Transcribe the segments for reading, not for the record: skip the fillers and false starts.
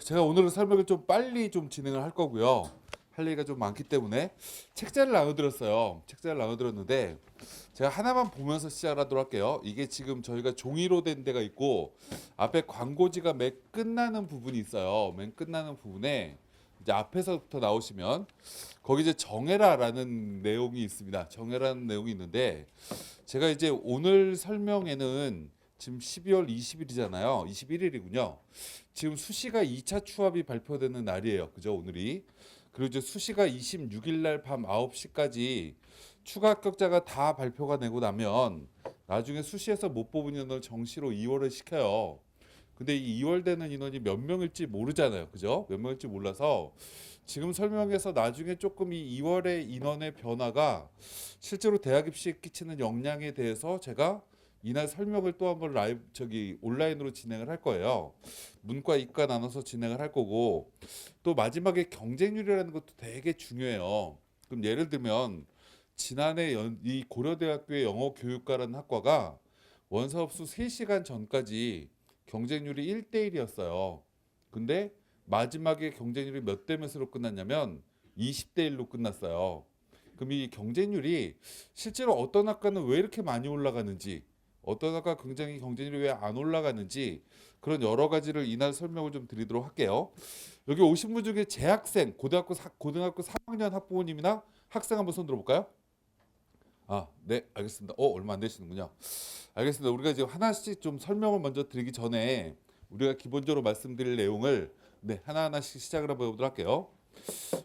제가 오늘은 설명을 좀 빨리 좀 진행을 할 거고요. 할 얘기가 좀 많기 때문에 책자를 나눠드렸어요. 책자를 나눠드렸는데 제가 하나만 보면서 시작을 하도록 할게요. 이게 지금 저희가 종이로 된 데가 있고 앞에 광고지가 맨 끝나는 부분이 있어요. 맨 끝나는 부분에 이제 앞에서부터 나오시면 거기 이제 정해라라는 내용이 있습니다. 정해라는 내용이 있는데 제가 이제 오늘 설명에는 지금 12월 20일이잖아요. 21일이군요. 지금 수시가 2차 추합이 발표되는 날이에요. 그죠? 오늘이. 그리고 이제 수시가 26일 날 밤 9시까지 추가 합격자가 다 발표가 되고 나면 나중에 수시에서 못 뽑은 인원을 정시로 2월을 시켜요. 근데 이 2월 되는 인원이 몇 명일지 모르잖아요. 그죠? 몇 명일지 몰라서 지금 설명해서 나중에 조금 이 2월의 인원의 변화가 실제로 대학 입시에 끼치는 영향에 대해서 제가 이날 설명을 또 한번 라이브 온라인으로 진행을 할 거예요. 문과 이과 나눠서 진행을 할 거고 또 마지막에 경쟁률이라는 것도 되게 중요해요. 그럼 예를 들면 지난해 이 고려대학교의 영어교육과라는 학과가 원서업수 3시간 전까지 경쟁률이 1대1이었어요. 근데 마지막에 경쟁률이 몇 대 몇으로 끝났냐면 20대1로 끝났어요. 그럼 이 경쟁률이 실제로 어떤 학과는 왜 이렇게 많이 올라가는지, 어떤 학과 굉장히 경쟁률이 왜 안 올라가는지 그런 여러 가지를 이날 설명을 좀 드리도록 할게요. 여기 오신 분 중에 재학생, 고등학교 3학년 학부모님이나 학생 한번 손 들어볼까요? 네, 알겠습니다. 얼마 안 되시는군요. 알겠습니다. 우리가 지금 하나씩 좀 설명을 먼저 드리기 전에 우리가 기본적으로 말씀드릴 내용을 하나하나씩 시작을 해보도록 할게요.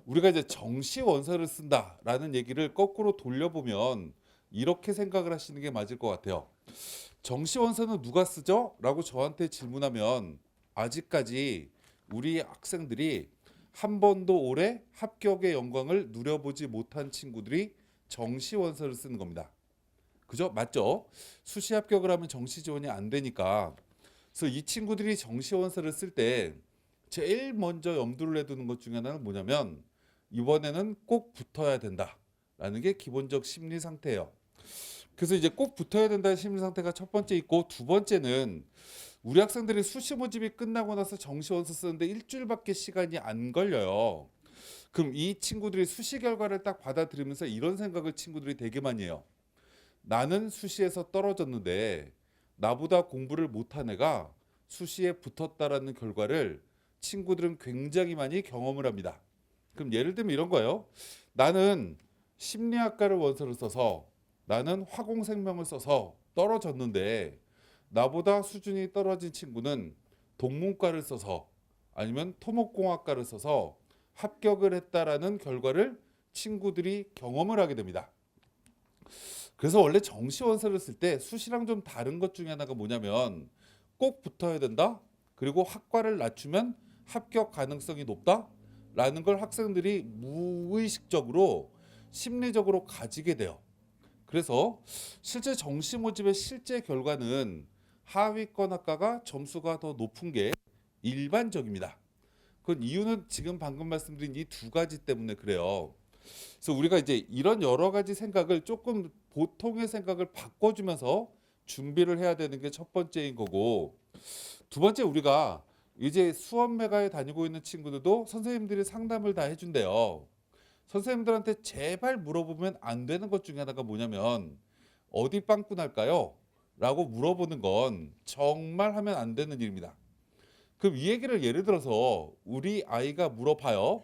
우리가 이제 정시 원서를 쓴다라는 얘기를 거꾸로 돌려보면 이렇게 생각을 하시는 게 맞을 것 같아요. 정시 원서는 누가 쓰죠? 라고 저한테 질문하면 아직까지 우리 학생들이 한 번도 올해 합격의 영광을 누려보지 못한 친구들이 정시 원서를 쓰는 겁니다. 그죠? 맞죠? 수시 합격을 하면 정시 지원이 안 되니까. 그래서 이 친구들이 정시 원서를 쓸 때 제일 먼저 염두를 해두는 것 중에 하나는 뭐냐면 이번에는 꼭 붙어야 된다라는 게 기본적 심리 상태예요. 그래서 이제 꼭 붙어야 된다는 심리 상태가 첫 번째 있고 두 번째는 우리 학생들이 수시 모집이 끝나고 나서 정시 원서 쓰는데 일주일밖에 시간이 안 걸려요. 그럼 이 친구들이 수시 결과를 딱 받아들이면서 이런 생각을 친구들이 되게 많이 해요. 나는 수시에서 떨어졌는데 나보다 공부를 못한 애가 수시에 붙었다라는 결과를 친구들은 굉장히 많이 경험을 합니다. 그럼 예를 들면 이런 거예요. 나는 심리학과를 원서를 써서 나는 화공생명을 써서 떨어졌는데 나보다 수준이 떨어진 친구는 동문과를 써서 아니면 토목공학과를 써서 합격을 했다라는 결과를 친구들이 경험을 하게 됩니다. 그래서 원래 정시 원서를 쓸 때 수시랑 좀 다른 것 중에 하나가 뭐냐면 꼭 붙어야 된다. 그리고 학과를 낮추면 합격 가능성이 높다. 라는 걸 학생들이 무의식적으로 심리적으로 가지게 돼요. 그래서 실제 정시 모집의 실제 결과는 하위권 학과가 점수가 더 높은 게 일반적입니다. 그 이유는 지금 방금 말씀드린 이 두 가지 때문에 그래요. 그래서 우리가 이제 이런 여러 가지 생각을 조금 보통의 생각을 바꿔주면서 준비를 해야 되는 게 첫 번째인 거고 두 번째 우리가 이제 수험회가에 다니고 있는 친구들도 선생님들이 상담을 다 해준대요. 선생님들한테 제발 물어보면 안 되는 것 중에 하나가 뭐냐면 어디 빵꾸 날까요? 라고 물어보는 건 정말 하면 안 되는 일입니다. 그럼 이 얘기를 예를 들어서 우리 아이가 물어봐요.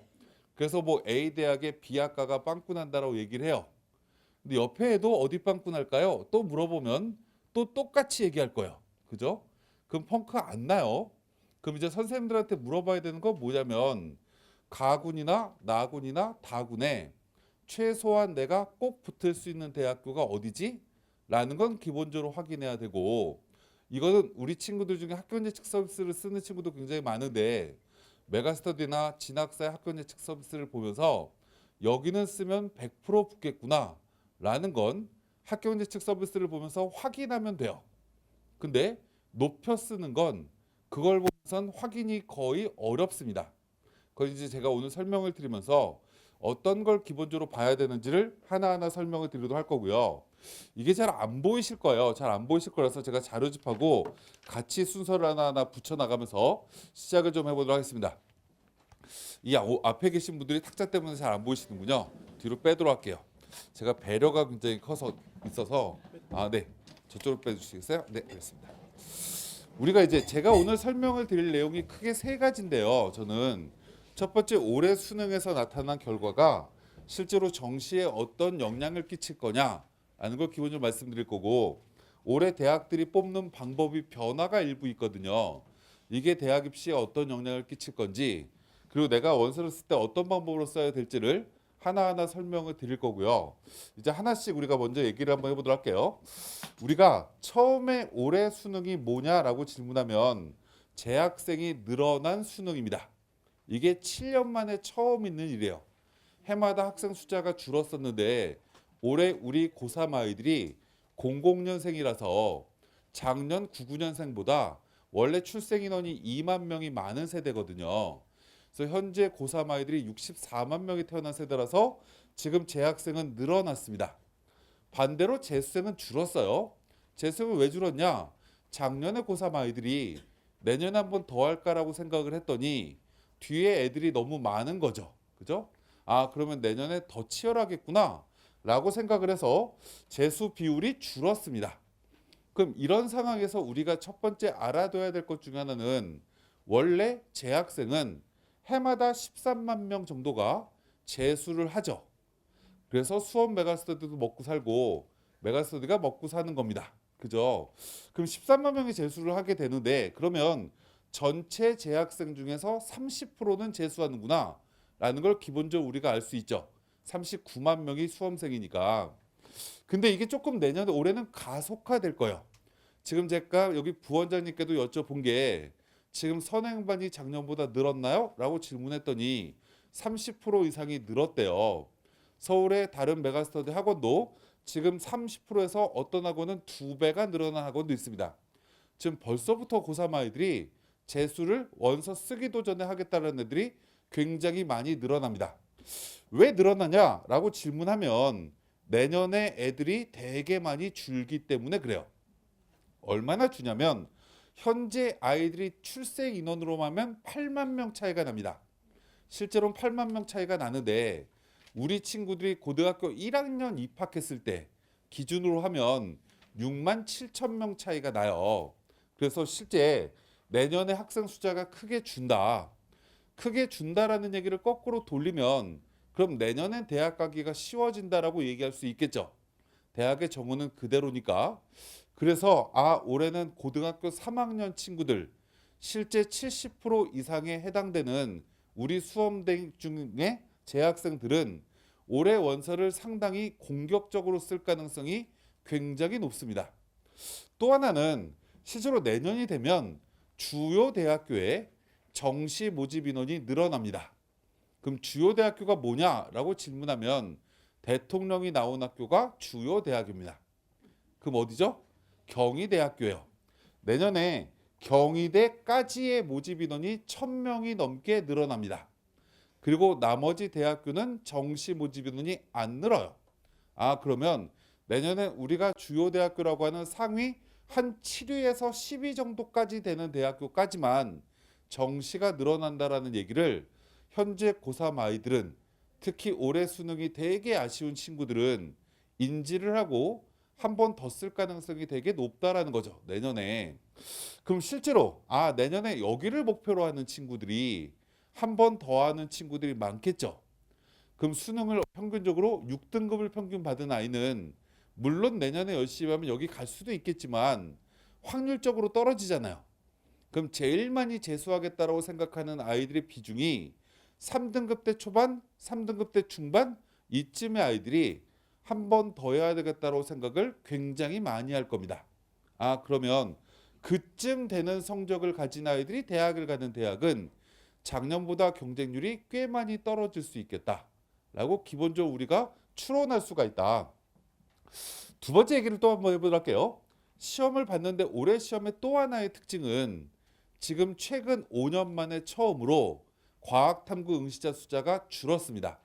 그래서 뭐 A 대학의 B 학과가 빵꾸 난다라고 얘기를 해요. 근데 옆에도 어디 빵꾸 날까요? 또 물어보면 또 똑같이 얘기할 거예요. 그죠? 그럼 펑크 안 나요. 그럼 이제 선생님들한테 물어봐야 되는 건 뭐냐면 가군이나 나군이나 다군에 최소한 내가 꼭 붙을 수 있는 대학교가 어디지? 라는 건 기본적으로 확인해야 되고 이거는 우리 친구들 중에 학교 예측 서비스를 쓰는 친구도 굉장히 많은데 메가스터디나 진학사의 학교 예측 서비스를 보면서 여기는 쓰면 100% 붙겠구나 라는 건 학교 예측 서비스를 보면서 확인하면 돼요. 근데 높여 쓰는 건 그걸 보면선 확인이 거의 어렵습니다. 그건 이제 제가 오늘 설명을 드리면서 어떤 걸 기본적으로 봐야 되는지를 하나하나 설명을 드리도록 할 거고요. 이게 잘 안 보이실 거예요. 잘 안 보이실 거라서 제가 자료집하고 같이 순서를 하나하나 붙여 나가면서 시작을 좀 해보도록 하겠습니다. 이 앞에 계신 분들이 탁자 때문에 잘 안 보이시는군요. 뒤로 빼도록 할게요. 제가 배려가 굉장히 커서 있어서 네, 저쪽으로 빼주시겠어요? 네, 알겠습니다. 우리가 이제 제가 오늘 설명을 드릴 내용이 크게 세 가지인데요. 저는 첫 번째 올해 수능에서 나타난 결과가 실제로 정시에 어떤 영향을 끼칠 거냐라는 걸 기본적으로 말씀드릴 거고, 올해 대학들이 뽑는 방법이 변화가 일부 있거든요. 이게 대학 입시에 어떤 영향을 끼칠 건지, 그리고 내가 원서를 쓸 때 어떤 방법으로 써야 될지를 하나하나 설명을 드릴 거고요. 이제 하나씩 우리가 먼저 얘기를 한번 해보도록 할게요. 우리가 처음에 올해 수능이 뭐냐라고 질문하면 재학생이 늘어난 수능입니다. 이게 7년 만에 처음 있는 일이에요. 해마다 학생 숫자가 줄었었는데 올해 우리 고3 아이들이 00년생이라서 작년 99년생보다 원래 출생 인원이 2만 명이 많은 세대거든요. 그래서 현재 고3 아이들이 64만 명이 태어난 세대라서 지금 재학생은 늘어났습니다. 반대로 재수생은 줄었어요. 재수생은 왜 줄었냐? 작년에 고3 아이들이 내년에 한 번 더 할까라고 생각을 했더니 뒤에 애들이 너무 많은 거죠. 그죠? 그러면 내년에 더 치열하겠구나 라고 생각을 해서 재수 비율이 줄었습니다. 그럼 이런 상황에서 우리가 첫 번째 알아둬야 될 것 중에 하나는 원래 재학생은 해마다 13만 명 정도가 재수를 하죠. 그래서 수원 메가스터디도 먹고 살고 메가스터디가 먹고 사는 겁니다. 그죠? 그럼 13만 명이 재수를 하게 되는데 그러면 전체 재학생 중에서 30%는 재수하는구나 라는 걸 기본적으로 우리가 알 수 있죠. 39만 명이 수험생이니까. 근데 이게 조금 내년에 올해는 가속화될 거예요. 지금 제가 여기 부원장님께도 여쭤본 게 지금 선행반이 작년보다 늘었나요? 라고 질문했더니 30% 이상이 늘었대요. 서울의 다른 메가스터디 학원도 지금 30%에서 어떤 학원은 2배가 늘어난 학원도 있습니다. 지금 벌써부터 고3 아이들이 재수를 원서 쓰기도 전에 하겠다는 애들이 굉장히 많이 늘어납니다. 왜 늘어나냐라고 질문하면 내년에 애들이 되게 많이 줄기 때문에 그래요. 얼마나 주냐면 현재 아이들이 출생 인원으로 하면 8만 명 차이가 납니다. 실제로는 8만 명 차이가 나는데 우리 친구들이 고등학교 1학년 입학했을 때 기준으로 하면 6만 7천 명 차이가 나요. 그래서 실제 내년에 학생 숫자가 크게 준다. 크게 준다라는 얘기를 거꾸로 돌리면 그럼 내년엔 대학 가기가 쉬워진다라고 얘기할 수 있겠죠. 대학의 정원은 그대로니까. 그래서 올해는 고등학교 3학년 친구들 실제 70% 이상에 해당되는 우리 수험생 중에 재학생들은 올해 원서를 상당히 공격적으로 쓸 가능성이 굉장히 높습니다. 또 하나는 실제로 내년이 되면 주요 대학교에 정시 모집 인원이 늘어납니다. 그럼 주요 대학교가 뭐냐라고 질문하면 대통령이 나온 학교가 주요 대학입니다. 그럼 어디죠? 경희대학교예요. 내년에 경희대까지의 모집 인원이 1,000명이 넘게 늘어납니다. 그리고 나머지 대학교는 정시 모집 인원이 안 늘어요. 그러면 내년에 우리가 주요 대학교라고 하는 상위 한 7위에서 10위 정도까지 되는 대학교까지만 정시가 늘어난다라는 얘기를 현재 고3 아이들은 특히 올해 수능이 되게 아쉬운 친구들은 인지를 하고 한 번 더 쓸 가능성이 되게 높다라는 거죠. 내년에. 그럼 실제로 내년에 여기를 목표로 하는 친구들이 한 번 더 하는 친구들이 많겠죠. 그럼 수능을 평균적으로 6등급을 평균 받은 아이는 물론 내년에 열심히 하면 여기 갈 수도 있겠지만 확률적으로 떨어지잖아요. 그럼 제일 많이 재수하겠다라고 생각하는 아이들의 비중이 3등급 대 초반, 3등급 대 중반 이쯤의 아이들이 한 번 더 해야 되겠다고 생각을 굉장히 많이 할 겁니다. 그러면 그쯤 되는 성적을 가진 아이들이 대학을 가는 대학은 작년보다 경쟁률이 꽤 많이 떨어질 수 있겠다라고 기본적으로 우리가 추론할 수가 있다. 두 번째 얘기를 또 한번 해보도록 할게요. 시험을 봤는데 올해 시험의 또 하나의 특징은 지금 최근 5년 만에 처음으로 과학탐구 응시자 숫자가 줄었습니다.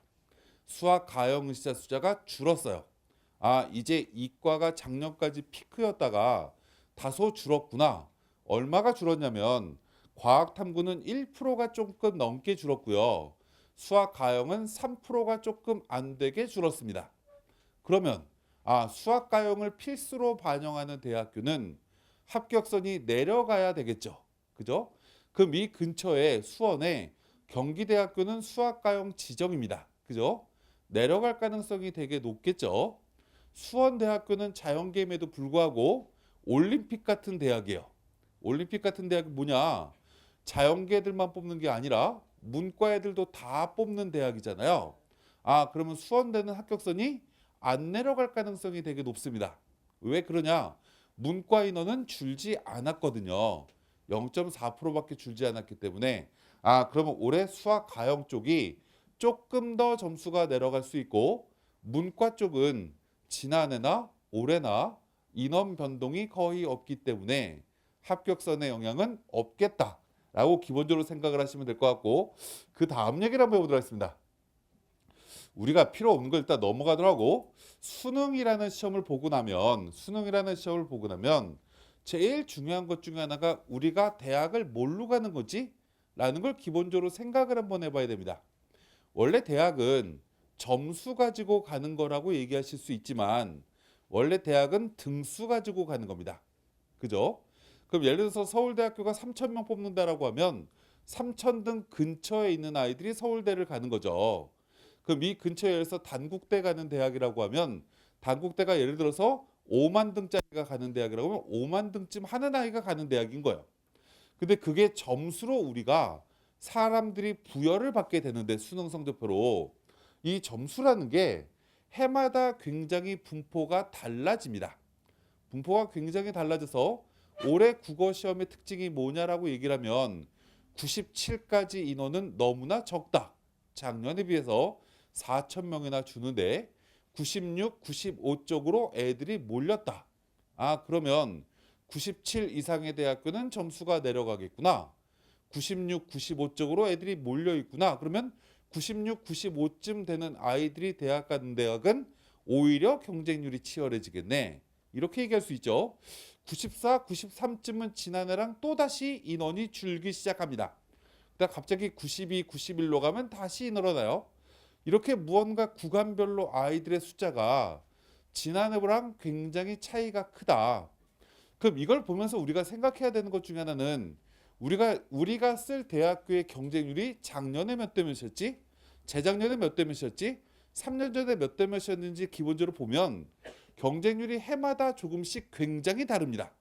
수학 가형 응시자 숫자가 줄었어요. 아, 이제 이과가 작년까지 피크였다가 다소 줄었구나. 얼마가 줄었냐면 과학 탐구는 1%가 조금 넘게 줄었고요. 수학 가형은 3%가 조금 안 되게 줄었습니다. 그러면 수학 가형을 필수로 반영하는 대학교는 합격선이 내려가야 되겠죠. 그죠? 그럼 이 근처에 수원에 경기대학교는 수학 가형 지정입니다. 그죠? 내려갈 가능성이 되게 높겠죠. 수원대학교는 자연계임에도 불구하고 올림픽 같은 대학이에요. 올림픽 같은 대학이 뭐냐? 자연계들만 뽑는 게 아니라 문과 애들도 다 뽑는 대학이잖아요. 그러면 수원대는 합격선이 안 내려갈 가능성이 되게 높습니다. 왜 그러냐? 문과 인원은 줄지 않았거든요. 0.4%밖에 줄지 않았기 때문에 그러면 올해 수학 가형 쪽이 조금 더 점수가 내려갈 수 있고 문과 쪽은 지난해나 올해나 인원 변동이 거의 없기 때문에 합격선의 영향은 없겠다라고 기본적으로 생각을 하시면 될 것 같고, 그 다음 얘기를 한번 해보도록 하겠습니다. 우리가 필요 없는 걸 일단 넘어가더라고. 수능이라는 시험을 보고 나면 제일 중요한 것 중에 하나가 우리가 대학을 뭘로 가는 거지? 라는 걸 기본적으로 생각을 한번 해봐야 됩니다. 원래 대학은 점수 가지고 가는 거라고 얘기하실 수 있지만 원래 대학은 등수 가지고 가는 겁니다. 그죠? 그럼 예를 들어서 서울대학교가 3,000명 뽑는다라고 하면 3,000등 근처에 있는 아이들이 서울대를 가는 거죠. 그럼 이 근처에서 단국대 가는 대학이라고 하면 단국대가 예를 들어서 5만 등짜리가 가는 대학이라고 하면 5만 등쯤 하는 아이가 가는 대학인 거예요. 근데 그게 점수로 우리가 사람들이 부여를 받게 되는데 수능 성적표로 이 점수라는 게 해마다 굉장히 분포가 달라집니다. 분포가 굉장히 달라져서 올해 국어 시험의 특징이 뭐냐라고 얘기를 하면 97까지 인원은 너무나 적다. 작년에 비해서 4천 명이나 주는데 96, 95 쪽으로 애들이 몰렸다. 그러면 97 이상의 대학교는 점수가 내려가겠구나. 96, 95 쪽으로 애들이 몰려 있구나. 그러면 96, 95쯤 되는 아이들이 대학 가는 대학은 오히려 경쟁률이 치열해지겠네. 이렇게 얘기할 수 있죠. 94, 93쯤은 지난해랑 또다시 인원이 줄기 시작합니다. 그다음 갑자기 92, 91로 가면 다시 늘어나요. 이렇게 무언가 구간별로 아이들의 숫자가 지난해랑 굉장히 차이가 크다. 그럼 이걸 보면서 우리가 생각해야 되는 것 중에 하나는 우리가 쓸 대학교의 경쟁률이 작년에 몇 대 몇이었지? 재작년에 몇 대 몇이었지? 3년 전에 몇 대 몇이었는지 기본적으로 보면 경쟁률이 해마다 조금씩 굉장히 다릅니다.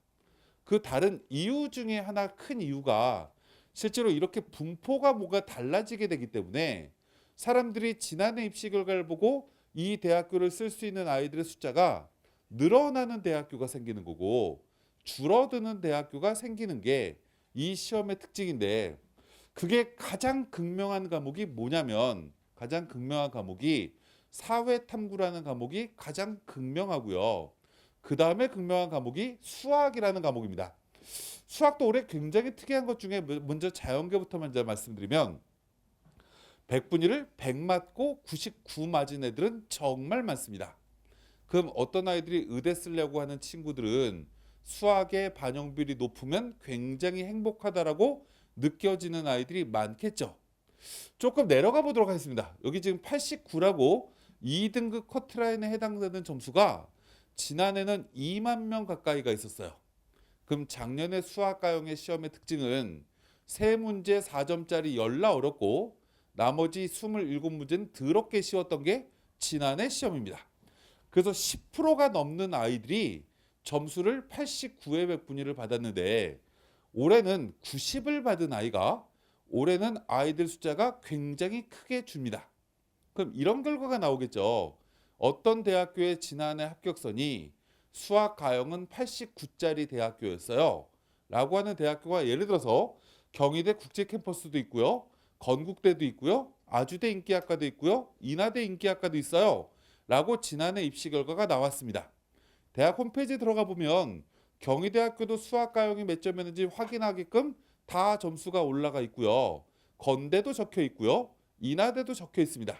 그 다른 이유 중에 하나 큰 이유가 실제로 이렇게 분포가 뭐가 달라지게 되기 때문에 사람들이 지난해 입시 결과를 보고 이 대학교를 쓸 수 있는 아이들의 숫자가 늘어나는 대학교가 생기는 거고 줄어드는 대학교가 생기는 게 이 시험의 특징인데, 그게 가장 극명한 과목이 뭐냐면 사회탐구라는 과목이 가장 극명하고요. 그 다음에 극명한 과목이 수학이라는 과목입니다. 수학도 올해 굉장히 특이한 것 중에 먼저 자연계부터 먼저 말씀드리면 100분위를 100 맞고 99 맞은 애들은 정말 많습니다. 그럼 어떤 아이들이 의대 쓰려고 하는 친구들은 수학의 반영비율이 높으면 굉장히 행복하다라고 느껴지는 아이들이 많겠죠. 조금 내려가 보도록 하겠습니다. 여기 지금 89라고 2등급 커트라인에 해당되는 점수가 지난해는 2만 명 가까이가 있었어요. 그럼 작년에 수학가형의 시험의 특징은 세 문제 4점짜리 열나 어렵고 나머지 27문제는 더럽게 쉬웠던 게 지난해 시험입니다. 그래서 10%가 넘는 아이들이 점수를 89의 100분위를 받았는데 올해는 90을 받은 아이가 올해는 아이들 숫자가 굉장히 크게 줍니다. 그럼 이런 결과가 나오겠죠. 어떤 대학교의 지난해 합격선이 수학 가형은 89짜리 대학교였어요. 라고 하는 대학교가 예를 들어서 경희대 국제캠퍼스도 있고요. 건국대도 있고요. 아주대 인기학과도 있고요. 인하대 인기학과도 있어요. 라고 지난해 입시 결과가 나왔습니다. 대학 홈페이지에 들어가 보면 경희대학교도 수학 가형이 몇 점이었는지 확인하게끔 다 점수가 올라가 있고요. 건대도 적혀 있고요. 인하대도 적혀 있습니다.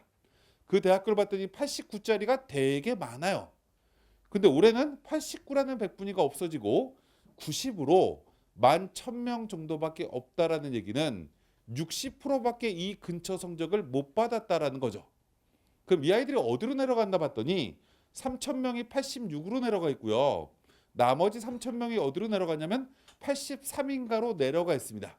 그 대학교를 봤더니 89짜리가 되게 많아요. 근데 올해는 89라는 백분위가 없어지고 90으로 11,000명 정도밖에 없다라는 얘기는 60%밖에 이 근처 성적을 못 받았다라는 거죠. 그럼 이 아이들이 어디로 내려갔나 봤더니 3,000명이 86으로 내려가 있고요. 나머지 3,000명이 어디로 내려갔냐면 83인가로 내려가 있습니다.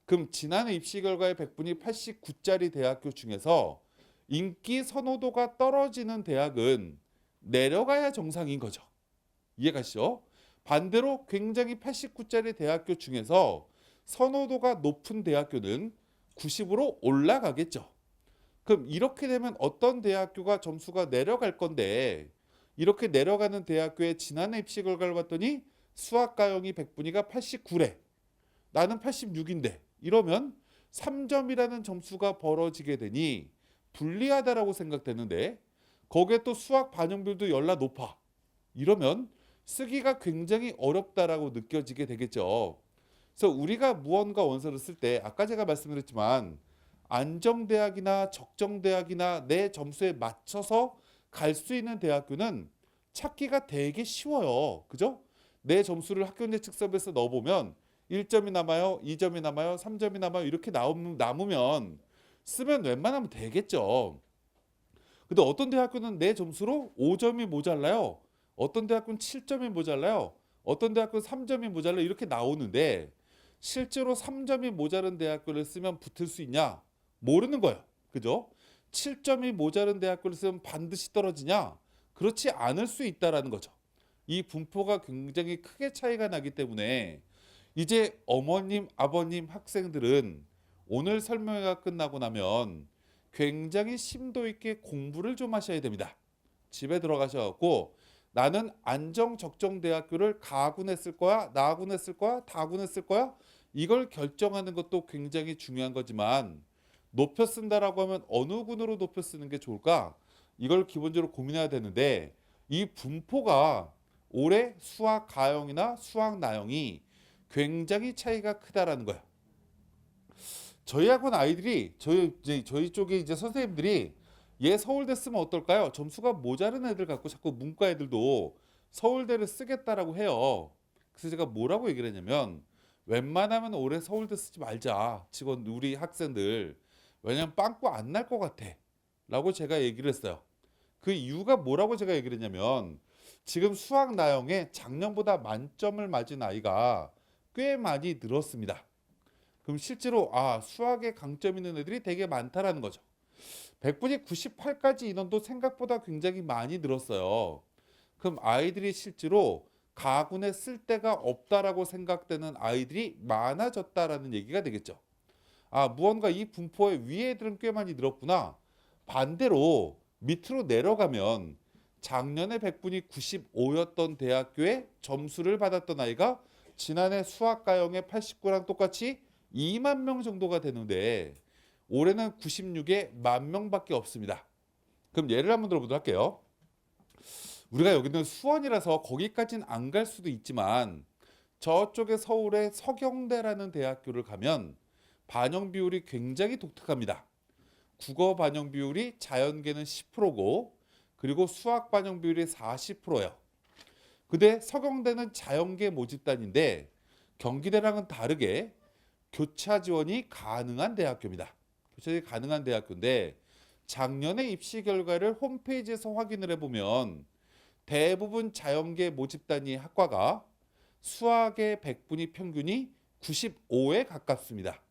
그럼 지난해 입시 결과의 백분위 89짜리 대학교 중에서 인기 선호도가 떨어지는 대학은 내려가야 정상인 거죠. 이해가시죠? 반대로 굉장히 89짜리 대학교 중에서 선호도가 높은 대학교는 90으로 올라가겠죠. 그럼 이렇게 되면 어떤 대학교가 점수가 내려갈 건데, 이렇게 내려가는 대학교의 지난해 입시 결과를 봤더니 수학가형이 백분위가 89래. 나는 86인데 이러면 3점이라는 점수가 벌어지게 되니 불리하다라고 생각되는데, 거기에 또 수학 반영률도 열나 높아. 이러면 쓰기가 굉장히 어렵다라고 느껴지게 되겠죠. 그래서 우리가 무언가 원서를 쓸 때 아까 제가 말씀드렸지만 안정대학이나 적정대학이나 내 점수에 맞춰서 갈 수 있는 대학교는 찾기가 되게 쉬워요. 그죠? 내 점수를 학교내 측섭에서 넣어보면 1점이 남아요, 2점이 남아요, 3점이 남아요. 이렇게 남으면 쓰면 웬만하면 되겠죠. 근데 어떤 대학교는 내 점수로 5점이 모자라요. 어떤 대학교는 7점이 모자라요. 어떤 대학교는 3점이 모자라요. 이렇게 나오는데 실제로 3점이 모자른 대학교를 쓰면 붙을 수 있냐? 모르는 거예요. 그죠? 7점이 모자른 대학교를 쓰면 반드시 떨어지냐? 그렇지 않을 수 있다라는 거죠. 이 분포가 굉장히 크게 차이가 나기 때문에 이제 어머님, 아버님, 학생들은 오늘 설명회가 끝나고 나면 굉장히 심도 있게 공부를 좀 하셔야 됩니다. 집에 들어가셔갖고 나는 안정 적정 대학교를 가군했을 거야, 나군했을 거야, 다군했을 거야. 이걸 결정하는 것도 굉장히 중요한 거지만 높여 쓴다라고 하면 어느 군으로 높여 쓰는 게 좋을까? 이걸 기본적으로 고민해야 되는데 이 분포가 올해 수학 가형이나 수학 나형이 굉장히 차이가 크다라는 거야. 저희 학원 아이들이 저희 쪽에 이제 선생님들이 얘 서울대 쓰면 어떨까요? 점수가 모자른 애들 갖고 자꾸 문과 애들도 서울대를 쓰겠다라고 해요. 그래서 제가 뭐라고 얘기를 했냐면 웬만하면 올해 서울대 쓰지 말자. 직원 우리 학생들. 왜냐면 빵꾸 안 날 것 같아. 라고 제가 얘기를 했어요. 그 이유가 뭐라고 제가 얘기를 했냐면 지금 수학 나형에 작년보다 만점을 맞은 아이가 꽤 많이 늘었습니다. 그럼 실제로 수학에 강점 있는 애들이 되게 많다라는 거죠. 백분위 98까지 인원도 생각보다 굉장히 많이 늘었어요. 그럼 아이들이 실제로 가군에 쓸 데가 없다라고 생각되는 아이들이 많아졌다라는 얘기가 되겠죠. 무언가 이 분포의 위에 애들은 꽤 많이 늘었구나. 반대로 밑으로 내려가면 작년에 백분위 95였던 대학교에 점수를 받았던 아이가 지난해 수학가형의 89랑 똑같이 2만 명 정도가 되는데 올해는 96에 10,000명밖에 없습니다. 그럼 예를 한번 들어보도록 할게요. 우리가 여기는 수원이라서 거기까지는 안 갈 수도 있지만 저쪽에 서울의 서경대라는 대학교를 가면 반영 비율이 굉장히 독특합니다. 국어 반영 비율이 자연계는 10%고 그리고 수학 반영 비율이 40%예요. 근데 서경대는 자연계 모집단인데 경기대랑은 다르게 교차 지원이 가능한 대학교입니다. 교차 지원이 가능한 대학교인데 작년에 입시 결과를 홈페이지에서 확인을 해보면 대부분 자연계 모집단위 학과가 수학의 백분위 평균이 95에 가깝습니다.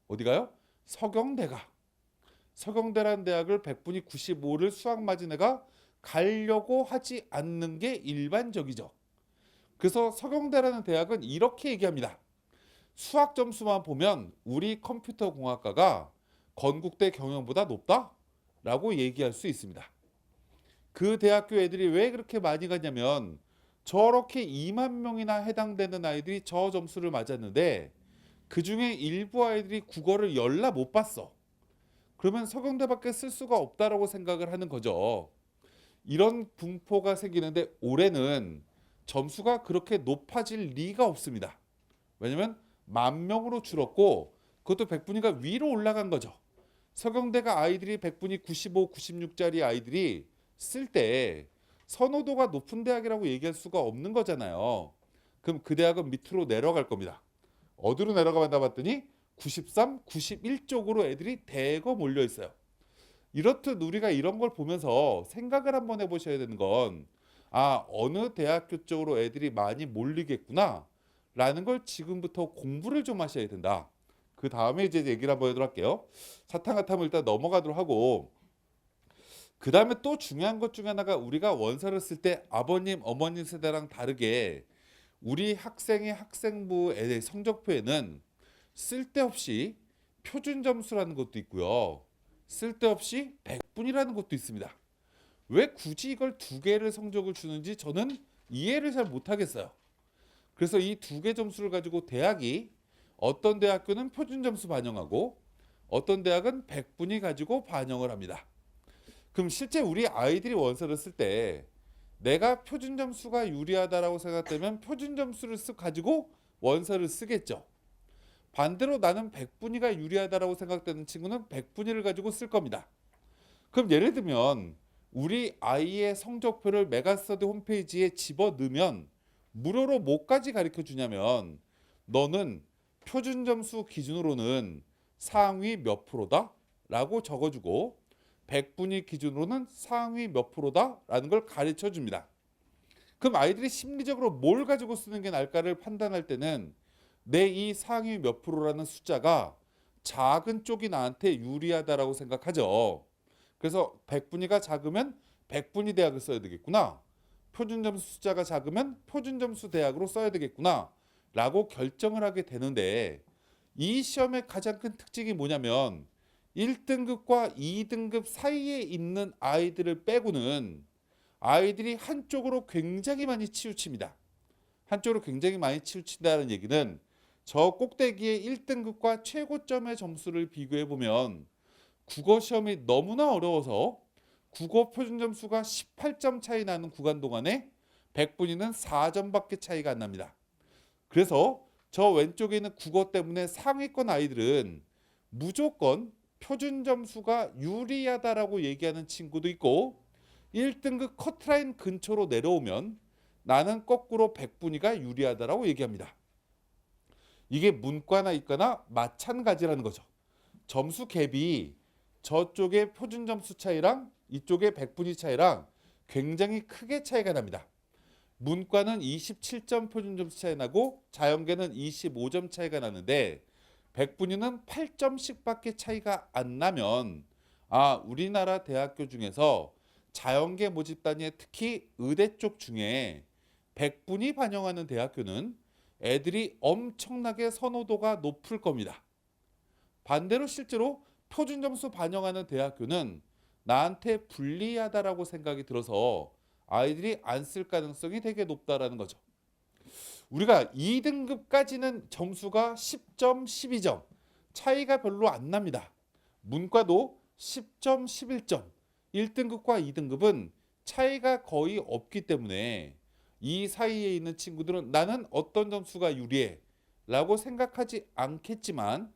어디가요? 서경대라는 대학을 백분위 95를 수학 맞은 애가 가려고 하지 않는 게 일반적이죠. 그래서 서경대라는 대학은 이렇게 얘기합니다. 수학 점수만 보면 우리 컴퓨터공학과가 건국대 경영보다 높다? 라고 얘기할 수 있습니다. 그 대학교 애들이 왜 그렇게 많이 갔냐면 저렇게 2만 명이나 해당되는 아이들이 저 점수를 맞았는데 그 중에 일부 아이들이 국어를 열나 못 봤어. 그러면 서경대밖에 쓸 수가 없다라고 생각을 하는 거죠. 이런 분포가 생기는데 올해는 점수가 그렇게 높아질 리가 없습니다. 왜냐면 10,000명으로 줄었고 그것도 백분위가 위로 올라간 거죠. 서경대가 아이들이 백분위 95, 96짜리 아이들이 쓸 때 선호도가 높은 대학이라고 얘기할 수가 없는 거잖아요. 그럼 그 대학은 밑으로 내려갈 겁니다. 어디로 내려가나 봤더니 93, 91 쪽으로 애들이 대거 몰려 있어요. 이렇듯 우리가 이런 걸 보면서 생각을 한번 해보셔야 되는 건, 아, 어느 대학교 쪽으로 애들이 많이 몰리겠구나 라는 걸 지금부터 공부를 좀 하셔야 된다. 그 다음에 이제 얘기를 한번 해도록 할게요. 사탕화탐을 일단 넘어가도록 하고, 그 다음에 또 중요한 것 중에 하나가, 우리가 원서를 쓸 때 아버님, 어머님 세대랑 다르게 우리 학생의 학생부의 성적표에는 쓸데없이 표준 점수라는 것도 있고요. 쓸데없이 100분이라는 것도 있습니다. 왜 굳이 이걸 두 개를 성적을 주는지 저는 이해를 잘 못하겠어요. 그래서 이 두 개 점수를 가지고 대학이, 어떤 대학교는 표준 점수 반영하고 어떤 대학은 100분이 가지고 반영을 합니다. 그럼 실제 우리 아이들이 원서를 쓸 때 내가 표준 점수가 유리하다라고 생각되면 표준 점수를 가지고 원서를 쓰겠죠. 반대로 나는 100분위가 유리하다라고 생각되는 친구는 100분위를 가지고 쓸 겁니다. 그럼 예를 들면 우리 아이의 성적표를 메가스터디 홈페이지에 집어넣으면 무료로 뭐까지 가르쳐 주냐면, 너는 표준 점수 기준으로는 상위 몇 프로다 라고 적어주고 100분위 기준으로는 상위 몇 프로다 라는 걸 가르쳐 줍니다. 그럼 아이들이 심리적으로 뭘 가지고 쓰는 게 나을까를 판단할 때는 내 이 상위 몇 프로라는 숫자가 작은 쪽이 나한테 유리하다라고 생각하죠. 그래서 100분위가 작으면 100분위 대학을 써야 되겠구나, 표준점수 숫자가 작으면 표준점수 대학으로 써야 되겠구나 라고 결정을 하게 되는데, 이 시험의 가장 큰 특징이 뭐냐면 1등급과 2등급 사이에 있는 아이들을 빼고는 아이들이 한쪽으로 굉장히 많이 치우칩니다. 한쪽으로 굉장히 많이 치우친다는 얘기는, 저 꼭대기의 1등급과 최고점의 점수를 비교해 보면 국어 시험이 너무나 어려워서 국어 표준 점수가 18점 차이 나는 구간 동안에 100분위는 4점밖에 차이가 안 납니다. 그래서 저 왼쪽에 있는 국어 때문에 상위권 아이들은 무조건 표준 점수가 유리하다라고 얘기하는 친구도 있고, 1등급 커트라인 근처로 내려오면 나는 거꾸로 100분위가 유리하다라고 얘기합니다. 이게 문과나 이과나 마찬가지라는 거죠. 점수 갭이 저쪽의 표준 점수 차이랑 이쪽의 100분위 차이랑 굉장히 크게 차이가 납니다. 문과는 27점 표준 점수 차이 나고 자연계는 25점 차이가 나는데 100분위는 8점씩밖에 차이가 안 나면, 아, 우리나라 대학교 중에서 자연계 모집단위에 특히 의대 쪽 중에 100분위 반영하는 대학교는 애들이 엄청나게 선호도가 높을 겁니다. 반대로 실제로 표준 점수 반영하는 대학교는 나한테 불리하다라고 생각이 들어서 아이들이 안 쓸 가능성이 되게 높다라는 거죠. 우리가 2등급까지는 점수가 10점, 12점 차이가 별로 안 납니다. 문과도 10점, 11점, 1등급과 2등급은 차이가 거의 없기 때문에 이 사이에 있는 친구들은 나는 어떤 점수가 유리해 라고 생각하지 않겠지만,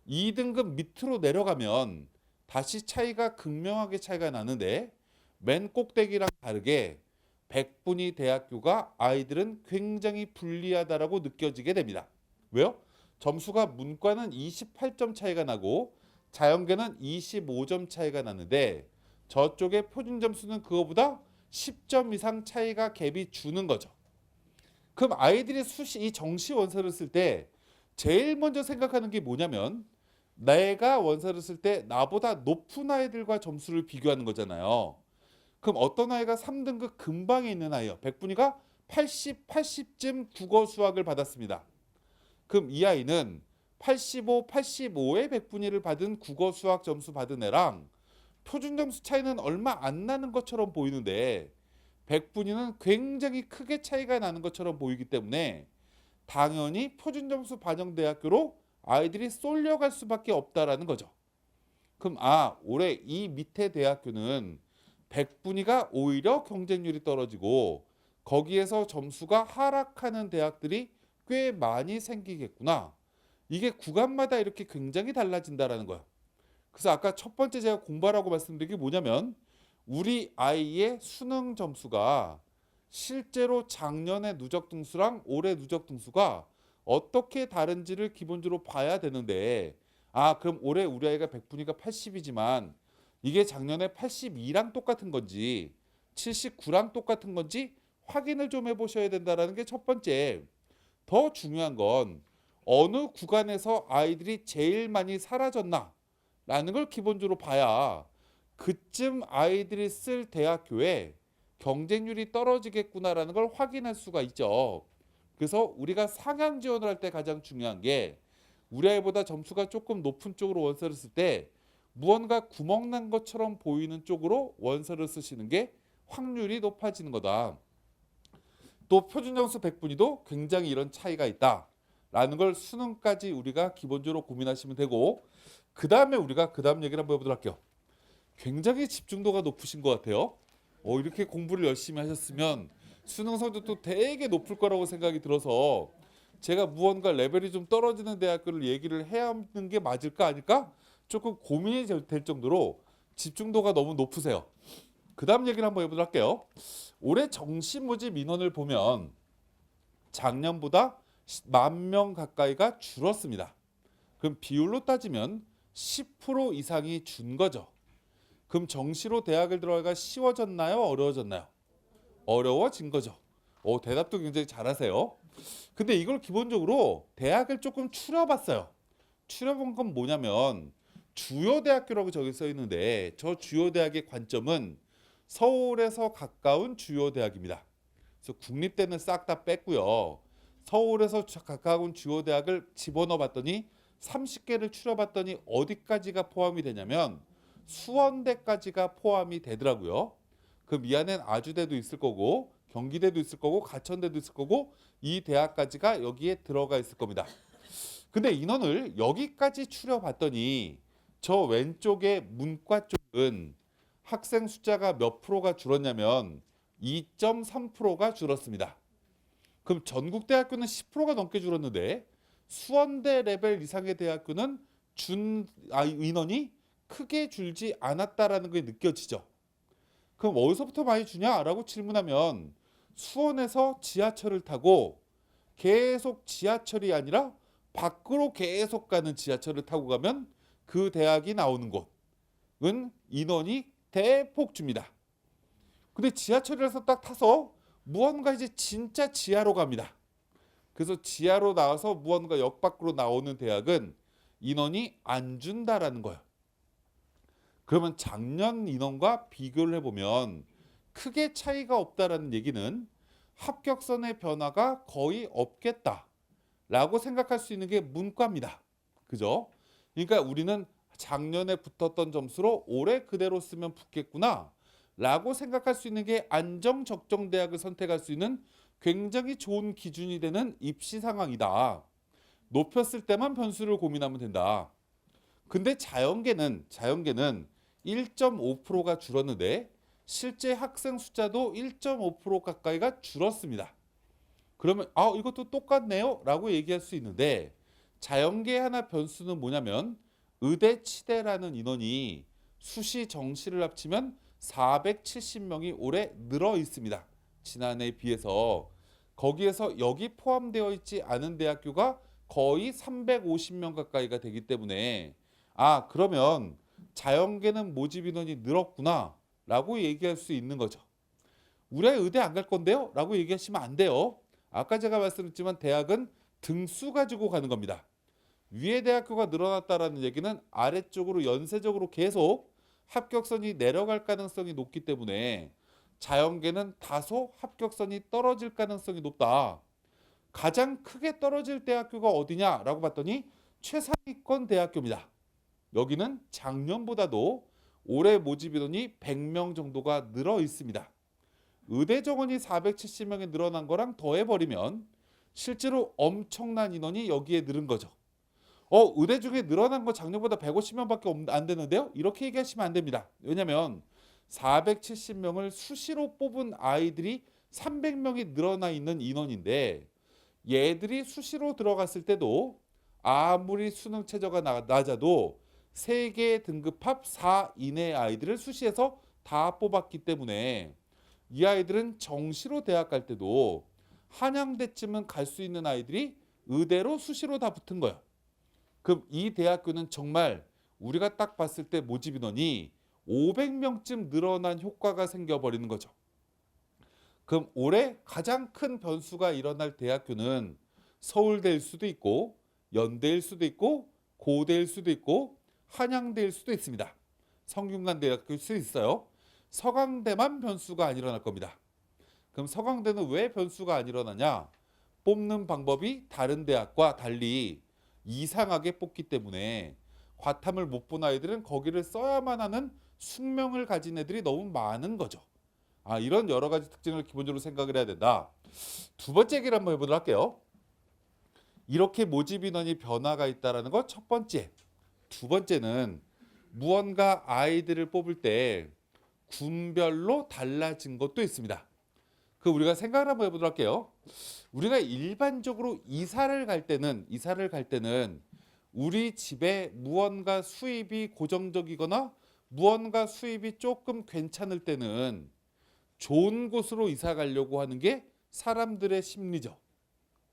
2등급 밑으로 내려가면 다시 차이가 극명하게 차이가 나는데, 맨 꼭대기랑 다르게 100분위 대학교가 아이들은 굉장히 불리하다라고 느껴지게 됩니다. 왜요? 점수가 문과는 28점 차이가 나고 자연계는 25점 차이가 나는데, 저쪽의 표준 점수는 그거보다 10점 이상 차이가 갭이 주는 거죠. 그럼 아이들이 이 정시 원서를 쓸 때 제일 먼저 생각하는 게 뭐냐면, 내가 원서를 쓸 때 나보다 높은 아이들과 점수를 비교하는 거잖아요. 그럼 어떤 아이가 3등급 근방에 있는 아이요, 100분위가 80, 80쯤 국어 수학을 받았습니다. 그럼 이 아이는 85, 85의 100분위를 받은 국어 수학 점수 받은 애랑 표준 점수 차이는 얼마 안 나는 것처럼 보이는데 100분위는 굉장히 크게 차이가 나는 것처럼 보이기 때문에 당연히 표준 점수 반영 대학교로 아이들이 쏠려갈 수밖에 없다라는 거죠. 그럼 올해 이 밑에 대학교는 100분위가 오히려 경쟁률이 떨어지고 거기에서 점수가 하락하는 대학들이 꽤 많이 생기겠구나. 이게 구간마다 이렇게 굉장히 달라진다라는 거야. 그래서 아까 첫 번째 제가 공부하라고 말씀드린 게 뭐냐면, 우리 아이의 수능 점수가 실제로 작년의 누적 등수랑 올해 누적 등수가 어떻게 다른지를 기본적으로 봐야 되는데, 그럼 올해 우리 아이가 100분이니까 80이지만 이게 작년에 82랑 똑같은 건지 79랑 똑같은 건지 확인을 좀 해보셔야 된다는 게 첫 번째. 더 중요한 건 어느 구간에서 아이들이 제일 많이 사라졌나 라는 걸 기본적으로 봐야 그쯤 아이들이 쓸 대학교에 경쟁률이 떨어지겠구나라는 걸 확인할 수가 있죠. 그래서 우리가 상향 지원을 할 때 가장 중요한 게 우리 아이보다 점수가 조금 높은 쪽으로 원서를 쓸 때 무언가 구멍난 것처럼 보이는 쪽으로 원서를 쓰시는 게 확률이 높아지는 거다. 또 표준점수 100분위도 굉장히 이런 차이가 있다라는 걸 수능까지 우리가 기본적으로 고민하시면 되고, 그 다음에 우리가 그 다음 얘기를 한번 해보도록 할게요. 굉장히 집중도가 높으신 것 같아요. 이렇게 공부를 열심히 하셨으면 수능 성적도 되게 높을 거라고 생각이 들어서 제가 무언가 레벨이 좀 떨어지는 대학교를 얘기를 해야 하는 게 맞을까 아닐까 조금 고민이 될 정도로 집중도가 너무 높으세요. 그 다음 얘기를 한번 해보도록 할게요. 올해 정시 모집 인원을 보면 작년보다 10,000명 가까이가 줄었습니다. 그럼 비율로 따지면 10% 이상이 준 거죠. 그럼 정시로 대학을 들어가기가 쉬워졌나요? 어려워졌나요? 어려워진 거죠. 대답도 굉장히 잘하세요. 근데 이걸 기본적으로 대학을 조금 추려봤어요. 추려본 건 뭐냐면 주요 대학교라고 저기 써 있는데 저 주요 대학의 관점은 서울에서 가까운 주요 대학입니다. 그래서 국립대는 싹 다 뺐고요. 서울에서 가까운 주요 대학을 집어넣어 봤더니 30개를 추려봤더니 어디까지가 포함이 되냐면 수원대까지가 포함이 되더라고요. 그럼 이 안엔 아주대도 있을 거고 경기대도 있을 거고 가천대도 있을 거고 이 대학까지가 여기에 들어가 있을 겁니다. 근데 인원을 여기까지 추려봤더니 저 왼쪽에 문과 쪽은 학생 숫자가 몇 프로가 줄었냐면 2.3%가 줄었습니다. 그럼 전국대학교는 10%가 넘게 줄었는데 수원대 레벨 이상의 대학교는 인원이 크게 줄지 않았다라는 게 느껴지죠. 그럼 어디서부터 많이 주냐라고 질문하면 수원에서 지하철을 타고 계속 지하철이 아니라 밖으로 계속 가는 지하철을 타고 가면 그 대학이 나오는 곳은 인원이 대폭 줍니다. 근데 지하철에서 딱 타서 무언가 이제 진짜 지하로 갑니다. 그래서 지하로 나와서 무언가 역 밖으로 나오는 대학은 인원이 안 준다라는 거예요. 그러면 작년 인원과 비교를 해보면 크게 차이가 없다라는 얘기는 합격선의 변화가 거의 없겠다라고 생각할 수 있는 게 문과입니다. 그죠? 그러니까 우리는 작년에 붙었던 점수로 올해 그대로 쓰면 붙겠구나 라고 생각할 수 있는 게 안정적정 대학을 선택할 수 있는 굉장히 좋은 기준이 되는 입시 상황이다. 높였을 때만 변수를 고민하면 된다. 근데 자연계는 1.5%가 줄었는데 실제 학생 숫자도 1.5% 가까이가 줄었습니다. 그러면 이것도 똑같네요 라고 얘기할 수 있는데 자연계 하나 변수는 뭐냐면 의대 치대라는 인원이 수시 정시를 합치면 470명이 올해 늘어 있습니다. 지난해에 비해서. 거기에서 여기 포함되어 있지 않은 대학교가 거의 350명 가까이가 되기 때문에 그러면 자연계는 모집 인원이 늘었구나 라고 얘기할 수 있는 거죠. 우리 아이 의대 안 갈 건데요? 라고 얘기하시면 안 돼요. 아까 제가 말씀드렸지만 대학은 등수 가지고 가는 겁니다. 위에 대학교가 늘어났다라는 얘기는 아래쪽으로 연쇄적으로 계속 합격선이 내려갈 가능성이 높기 때문에 자연계는 다소 합격선이 떨어질 가능성이 높다. 가장 크게 떨어질 대학교가 어디냐라고 봤더니 최상위권 대학교입니다. 여기는 작년보다도 올해 모집 인원이 100명 정도가 늘어 있습니다. 의대 정원이 470명이 늘어난 거랑 더해버리면 실제로 엄청난 인원이 여기에 늘은 거죠. 의대 중에 늘어난 거 작년보다 150명밖에 안 되는데요? 이렇게 얘기하시면 안 됩니다. 왜냐하면 470명을 수시로 뽑은 아이들이 300명이 늘어나 있는 인원인데 얘들이 수시로 들어갔을 때도 아무리 수능 최저가 낮아도 3개 등급합 4 이내 아이들을 수시에서 다 뽑았기 때문에 이 아이들은 정시로 대학 갈 때도 한양대쯤은 갈 수 있는 아이들이 의대로 수시로 다 붙은 거예요. 그럼 이 대학교는 정말 우리가 딱 봤을 때 모집 인원이 500명쯤 늘어난 효과가 생겨버리는 거죠. 그럼 올해 가장 큰 변수가 일어날 대학교는 서울대일 수도 있고 연대일 수도 있고 고대일 수도 있고 한양대일 수도 있습니다. 성균관대학교일 수도 있어요. 서강대만 변수가 안 일어날 겁니다. 그럼 서강대는 왜 변수가 안 일어나냐? 뽑는 방법이 다른 대학과 달리 이상하게 뽑기 때문에 과탐을 못 본 아이들은 거기를 써야만 하는 숙명을 가진 애들이 너무 많은 거죠. 이런 여러 가지 특징을 기본적으로 생각을 해야 된다. 두 번째 얘기를 한번 해보도록 할게요. 이렇게 모집 인원이 변화가 있다는 것 첫 번째. 두 번째는 무언가 아이들을 뽑을 때 군별로 달라진 것도 있습니다. 그 우리가 생각을 한번 해보도록 할게요. 우리가 일반적으로 이사를 갈 때는 우리 집에 무언가 수입이 고정적이거나 무언가 수입이 조금 괜찮을 때는 좋은 곳으로 이사 가려고 하는 게 사람들의 심리죠.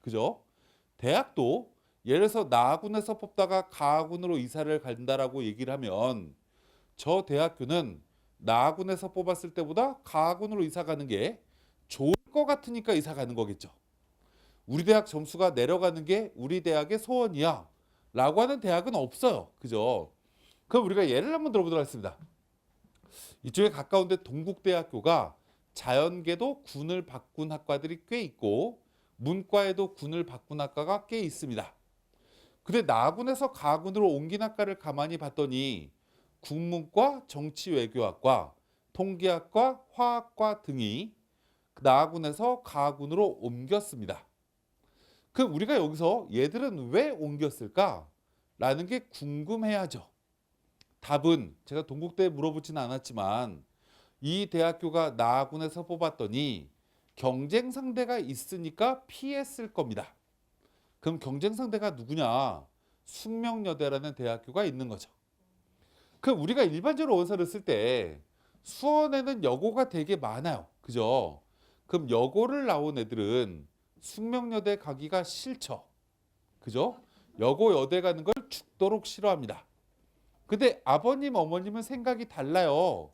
그죠? 대학도 예를 들어서 나군에서 뽑다가 가군으로 이사를 간다라고 얘기를 하면 저 대학교는 나군에서 뽑았을 때보다 가군으로 이사 가는 게 좋을 것 같으니까 이사 가는 거겠죠. 우리 대학 점수가 내려가는 게 우리 대학의 소원이야 라고 하는 대학은 없어요. 그죠? 그럼 우리가 예를 한번 들어보도록 하겠습니다. 이쪽에 가까운데 동국대학교가 자연계도 군을 바꾼 학과들이 꽤 있고 문과에도 군을 바꾼 학과가 꽤 있습니다. 근데 나군에서 가군으로 옮긴 학과를 가만히 봤더니 국문과 정치외교학과, 통계학과, 화학과 등이 나군에서 가군으로 옮겼습니다. 그럼 우리가 여기서 얘들은 왜 옮겼을까? 라는 게 궁금해야죠. 답은 제가 동국대에 물어보지는 않았지만 이 대학교가 나군에서 뽑았더니 경쟁 상대가 있으니까 피했을 겁니다. 그럼 경쟁 상대가 누구냐? 숙명여대라는 대학교가 있는 거죠. 그럼 우리가 일반적으로 원서를 쓸 때 수원에는 여고가 되게 많아요. 그죠? 그럼 여고를 나온 애들은 숙명여대 가기가 싫죠. 그죠? 여고 여대 가는 걸 죽도록 싫어합니다. 근데 아버님 어머님은 생각이 달라요.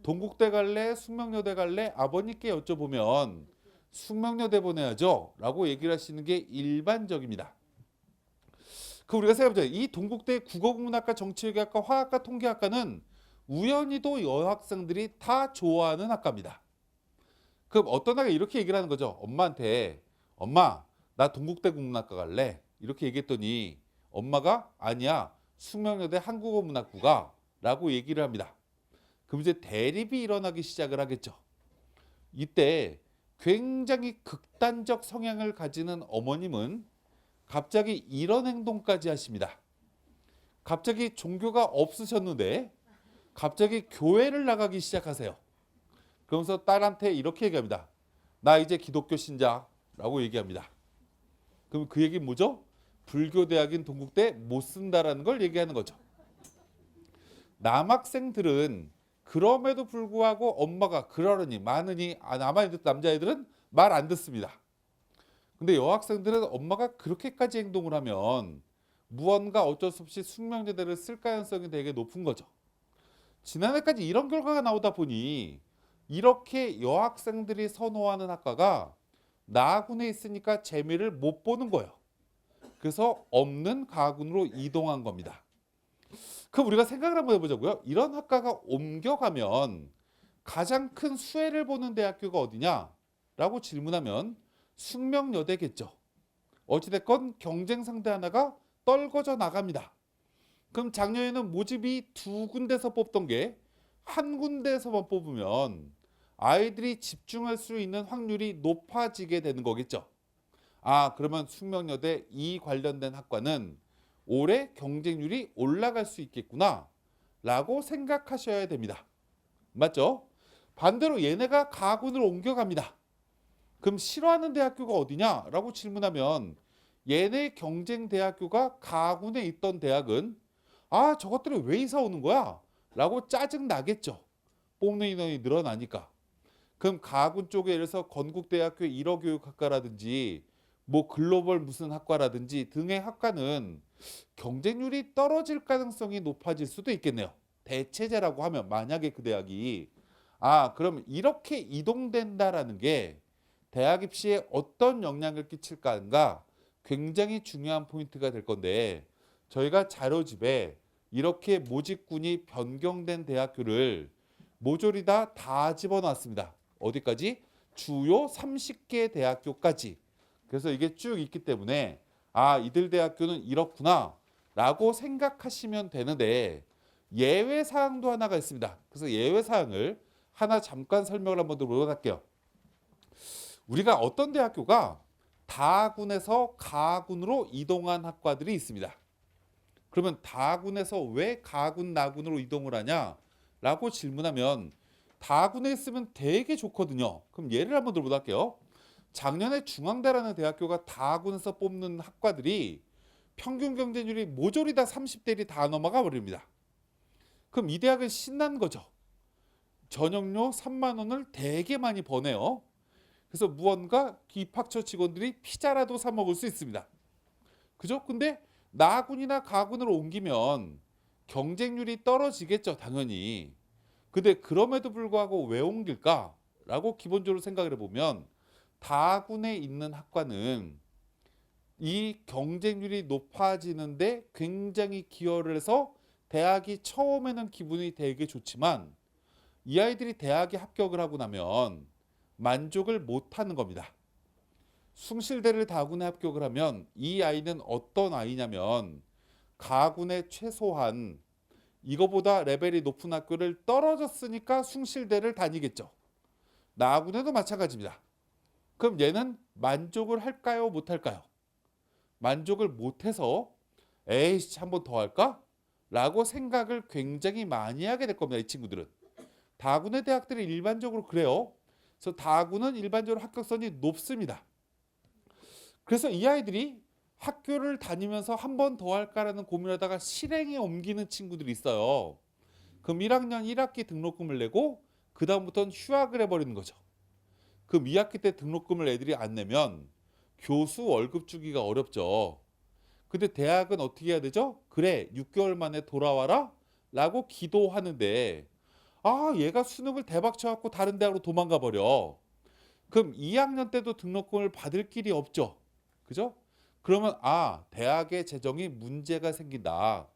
동국대 갈래? 숙명여대 갈래? 아버님께 여쭤보면 숙명여대 보내야죠 라고 얘기를 하시는 게 일반적입니다. 그 우리가 생각해보자. 이 동국대 국어국문학과, 정치외교학과, 화학과, 통계학과는 우연히도 여학생들이 다 좋아하는 학과입니다. 그럼 어떤 아이가 이렇게 얘기를 하는 거죠. 엄마한테 엄마 나 동국대 국문학과 갈래 이렇게 얘기했더니 엄마가 아니야 숙명여대 한국어문학부가 라고 얘기를 합니다. 그럼 이제 대립이 일어나기 시작을 하겠죠. 이때 굉장히 극단적 성향을 가지는 어머님은 갑자기 이런 행동까지 하십니다. 갑자기 종교가 없으셨는데 갑자기 교회를 나가기 시작하세요. 그러면서 딸한테 이렇게 얘기합니다. 나 이제 기독교 신자라고 얘기합니다. 그럼 그 얘기는 뭐죠? 불교대학인 동국대 못 쓴다라는 걸 얘기하는 거죠. 남학생들은 그럼에도 불구하고 엄마가 그러느니 마느니 남자애들은 말 안 듣습니다. 근데 여학생들은 엄마가 그렇게까지 행동을 하면 무언가 어쩔 수 없이 숙명여대를 쓸 가능성이 되게 높은 거죠. 지난해까지 이런 결과가 나오다 보니 이렇게 여학생들이 선호하는 학과가 나군에 있으니까 재미를 못 보는 거예요. 그래서 없는 가군으로 이동한 겁니다. 그럼 우리가 생각을 한번 해보자고요. 이런 학과가 옮겨가면 가장 큰 수혜를 보는 대학교가 어디냐? 라고 질문하면 숙명여대겠죠. 어찌됐건 경쟁 상대 하나가 떨궈져 나갑니다. 그럼 작년에는 모집이 두 군데서 뽑던 게 한 군데에서만 뽑으면 아이들이 집중할 수 있는 확률이 높아지게 되는 거겠죠. 그러면 숙명여대 이 관련된 학과는 올해 경쟁률이 올라갈 수 있겠구나 라고 생각하셔야 됩니다. 맞죠? 반대로 얘네가 가군으로 옮겨갑니다. 그럼 싫어하는 대학교가 어디냐? 라고 질문하면 얘네 경쟁 대학교가 가군에 있던 대학은 저것들이 왜 이사 오는 거야? 라고 짜증 나겠죠. 뽑는 인원이 늘어나니까. 그럼 가군 쪽에 예를 들어서 건국대학교 일어교육학과라든지 뭐 글로벌 무슨 학과라든지 등의 학과는 경쟁률이 떨어질 가능성이 높아질 수도 있겠네요. 대체제라고 하면 만약에 그 대학이 그럼 이렇게 이동된다라는 게 대학 입시에 어떤 영향을 끼칠까가 굉장히 중요한 포인트가 될 건데 저희가 자료집에 이렇게 모집군이 변경된 대학교를 모조리 다 집어넣었습니다. 어디까지? 주요 30개 대학교까지. 그래서 이게 쭉 있기 때문에 이들 대학교는 이렇구나 라고 생각하시면 되는데 예외 사항도 하나가 있습니다. 그래서 예외 사항을 하나 잠깐 설명을 한번 들어볼게요. 우리가 어떤 대학교가 다군에서 가군으로 이동한 학과들이 있습니다. 그러면 다군에서 왜 가군, 나군으로 이동을 하냐? 라고 질문하면 다군에 있으면 되게 좋거든요. 그럼 예를 한번 들어볼게요. 작년에 중앙대라는 대학교가 다군에서 뽑는 학과들이 평균 경쟁률이 모조리 다 30대를 다 넘어가 버립니다. 그럼 이 대학은 신난 거죠. 전역료 3만 원을 되게 많이 버네요. 그래서 무언가 입학처 직원들이 피자라도 사 먹을 수 있습니다. 그죠? 근데 나군이나 가군으로 옮기면 경쟁률이 떨어지겠죠, 당연히. 근데 그럼에도 불구하고 왜 옮길까? 라고 기본적으로 생각을 해보면 다군에 있는 학과는 이 경쟁률이 높아지는데 굉장히 기여를 해서 대학이 처음에는 기분이 되게 좋지만 이 아이들이 대학에 합격을 하고 나면 만족을 못하는 겁니다. 숭실대를 다군에 합격을 하면 이 아이는 어떤 아이냐면 가군의 최소한 이거보다 레벨이 높은 학교를 떨어졌으니까 숭실대를 다니겠죠. 나군에도 마찬가지입니다. 그럼 얘는 만족을 할까요? 못할까요? 만족을 못해서 에이씨 한 번 더 할까? 라고 생각을 굉장히 많이 하게 될 겁니다. 이 친구들은. 다군의 대학들이 일반적으로 그래요. 그래서 다군은 일반적으로 합격선이 높습니다. 그래서 이 아이들이 학교를 다니면서 한 번 더 할까라는 고민하다가 실행에 옮기는 친구들이 있어요. 그럼 1학년 1학기 등록금을 내고 그 다음부터는 휴학을 해버리는 거죠. 그럼 2학기 때 등록금을 애들이 안 내면 교수 월급 주기가 어렵죠. 근데 대학은 어떻게 해야 되죠? 그래 6개월 만에 돌아와라 라고 기도하는데 얘가 수능을 대박 쳐갖고 다른 대학으로 도망가 버려. 그럼 2학년 때도 등록금을 받을 길이 없죠. 그죠? 그러면 대학의 재정이 문제가 생긴다.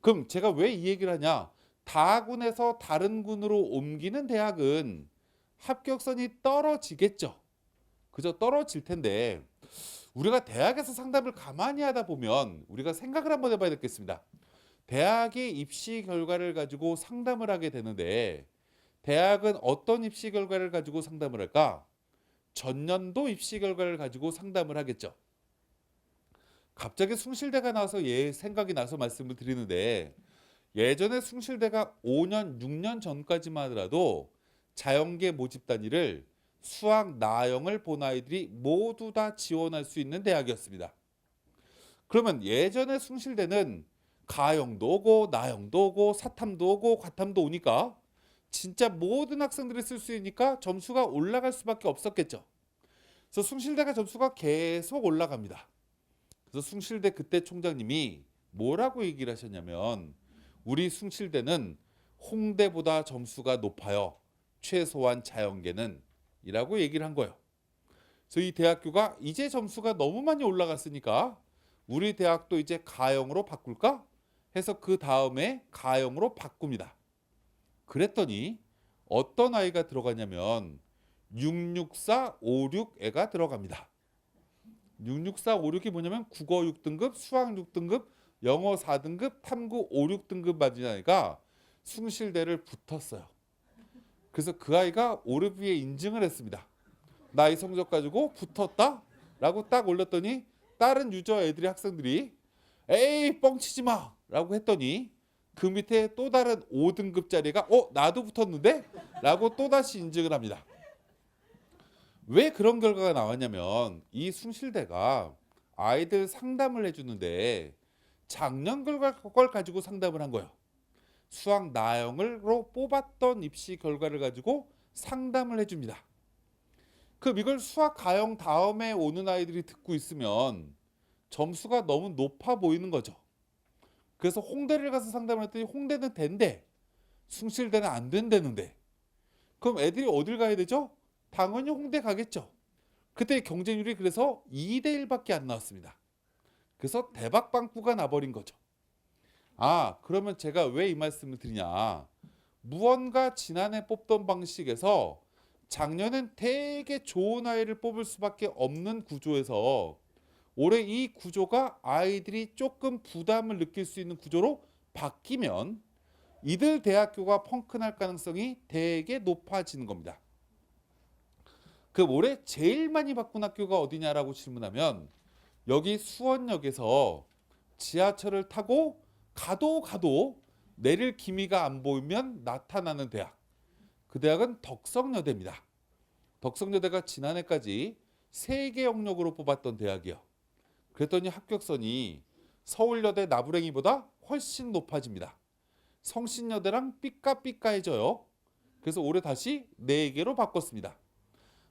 그럼 제가 왜 이 얘기를 하냐? 다군에서 다른 군으로 옮기는 대학은 합격선이 떨어지겠죠. 그죠? 떨어질 텐데 우리가 대학에서 상담을 가만히 하다 보면 우리가 생각을 한번 해봐야 되겠습니다. 대학의 입시 결과를 가지고 상담을 하게 되는데 대학은 어떤 입시 결과를 가지고 상담을 할까? 전년도 입시 결과를 가지고 상담을 하겠죠. 갑자기 숭실대가 나와서 생각이 나서 말씀을 드리는데 예전에 숭실대가 5년, 6년 전까지만 하더라도 자연계 모집 단위를 수학, 나영을 본 아이들이 모두 다 지원할 수 있는 대학이었습니다. 그러면 예전에 숭실대는 가영도 오고 나영도 오고 사탐도 오고 과탐도 오니까 진짜 모든 학생들이 쓸 수 있으니까 점수가 올라갈 수밖에 없었겠죠. 그래서 숭실대가 점수가 계속 올라갑니다. 그래서 숭실대 그때 총장님이 뭐라고 얘기를 하셨냐면 우리 숭실대는 홍대보다 점수가 높아요. 최소한 자연계는 이라고 얘기를 한 거예요. 그래서 이 대학교가 이제 점수가 너무 많이 올라갔으니까 우리 대학도 이제 가영으로 바꿀까? 해서 그 다음에 가영으로 바꿉니다. 그랬더니 어떤 아이가 들어가냐면 664, 56애가 들어갑니다. 664, 56이 뭐냐면 국어 6등급, 수학 6등급, 영어 4등급, 탐구 5, 6등급 맞은 아이가 숭실대를 붙었어요. 그래서 그 아이가 오르비에 인증을 했습니다. 나 이 성적 가지고 붙었다? 라고 딱 올렸더니 다른 유저 애들이 학생들이 에이 뻥치지 마! 라고 했더니 그 밑에 또 다른 5등급짜리가 나도 붙었는데? 라고 또다시 인증을 합니다. 왜 그런 결과가 나왔냐면 이 숭실대가 아이들 상담을 해주는데 작년 결과 걸 가지고 상담을 한 거예요. 수학 나영으로 뽑았던 입시 결과를 가지고 상담을 해줍니다. 그럼 이걸 수학 가형 다음에 오는 아이들이 듣고 있으면 점수가 너무 높아 보이는 거죠. 그래서 홍대를 가서 상담을 했더니 홍대는 된대, 숭실대는 안 된다는데, 그럼 애들이 어딜 가야 되죠? 당연히 홍대 가겠죠. 그때 경쟁률이 그래서 2대 1밖에 안 나왔습니다. 그래서 대박 빵꾸가 나버린 거죠. 그러면 제가 왜 이 말씀을 드리냐, 무언가 지난해 뽑던 방식에서 작년엔 되게 좋은 아이를 뽑을 수밖에 없는 구조에서 올해 이 구조가 아이들이 조금 부담을 느낄 수 있는 구조로 바뀌면 이들 대학교가 펑크날 가능성이 되게 높아지는 겁니다. 그 올해 제일 많이 바꾼 학교가 어디냐라고 질문하면 여기 수원역에서 지하철을 타고 가도 내릴 기미가 안 보이면 나타나는 대학, 그 대학은 덕성여대입니다. 덕성여대가 지난해까지 세계 영역으로 뽑았던 대학이요. 그랬더니 합격선이 서울여대 나부랭이보다 훨씬 높아집니다. 성신여대랑 삐까삐까해져요. 그래서 올해 다시 4개로 바꿨습니다.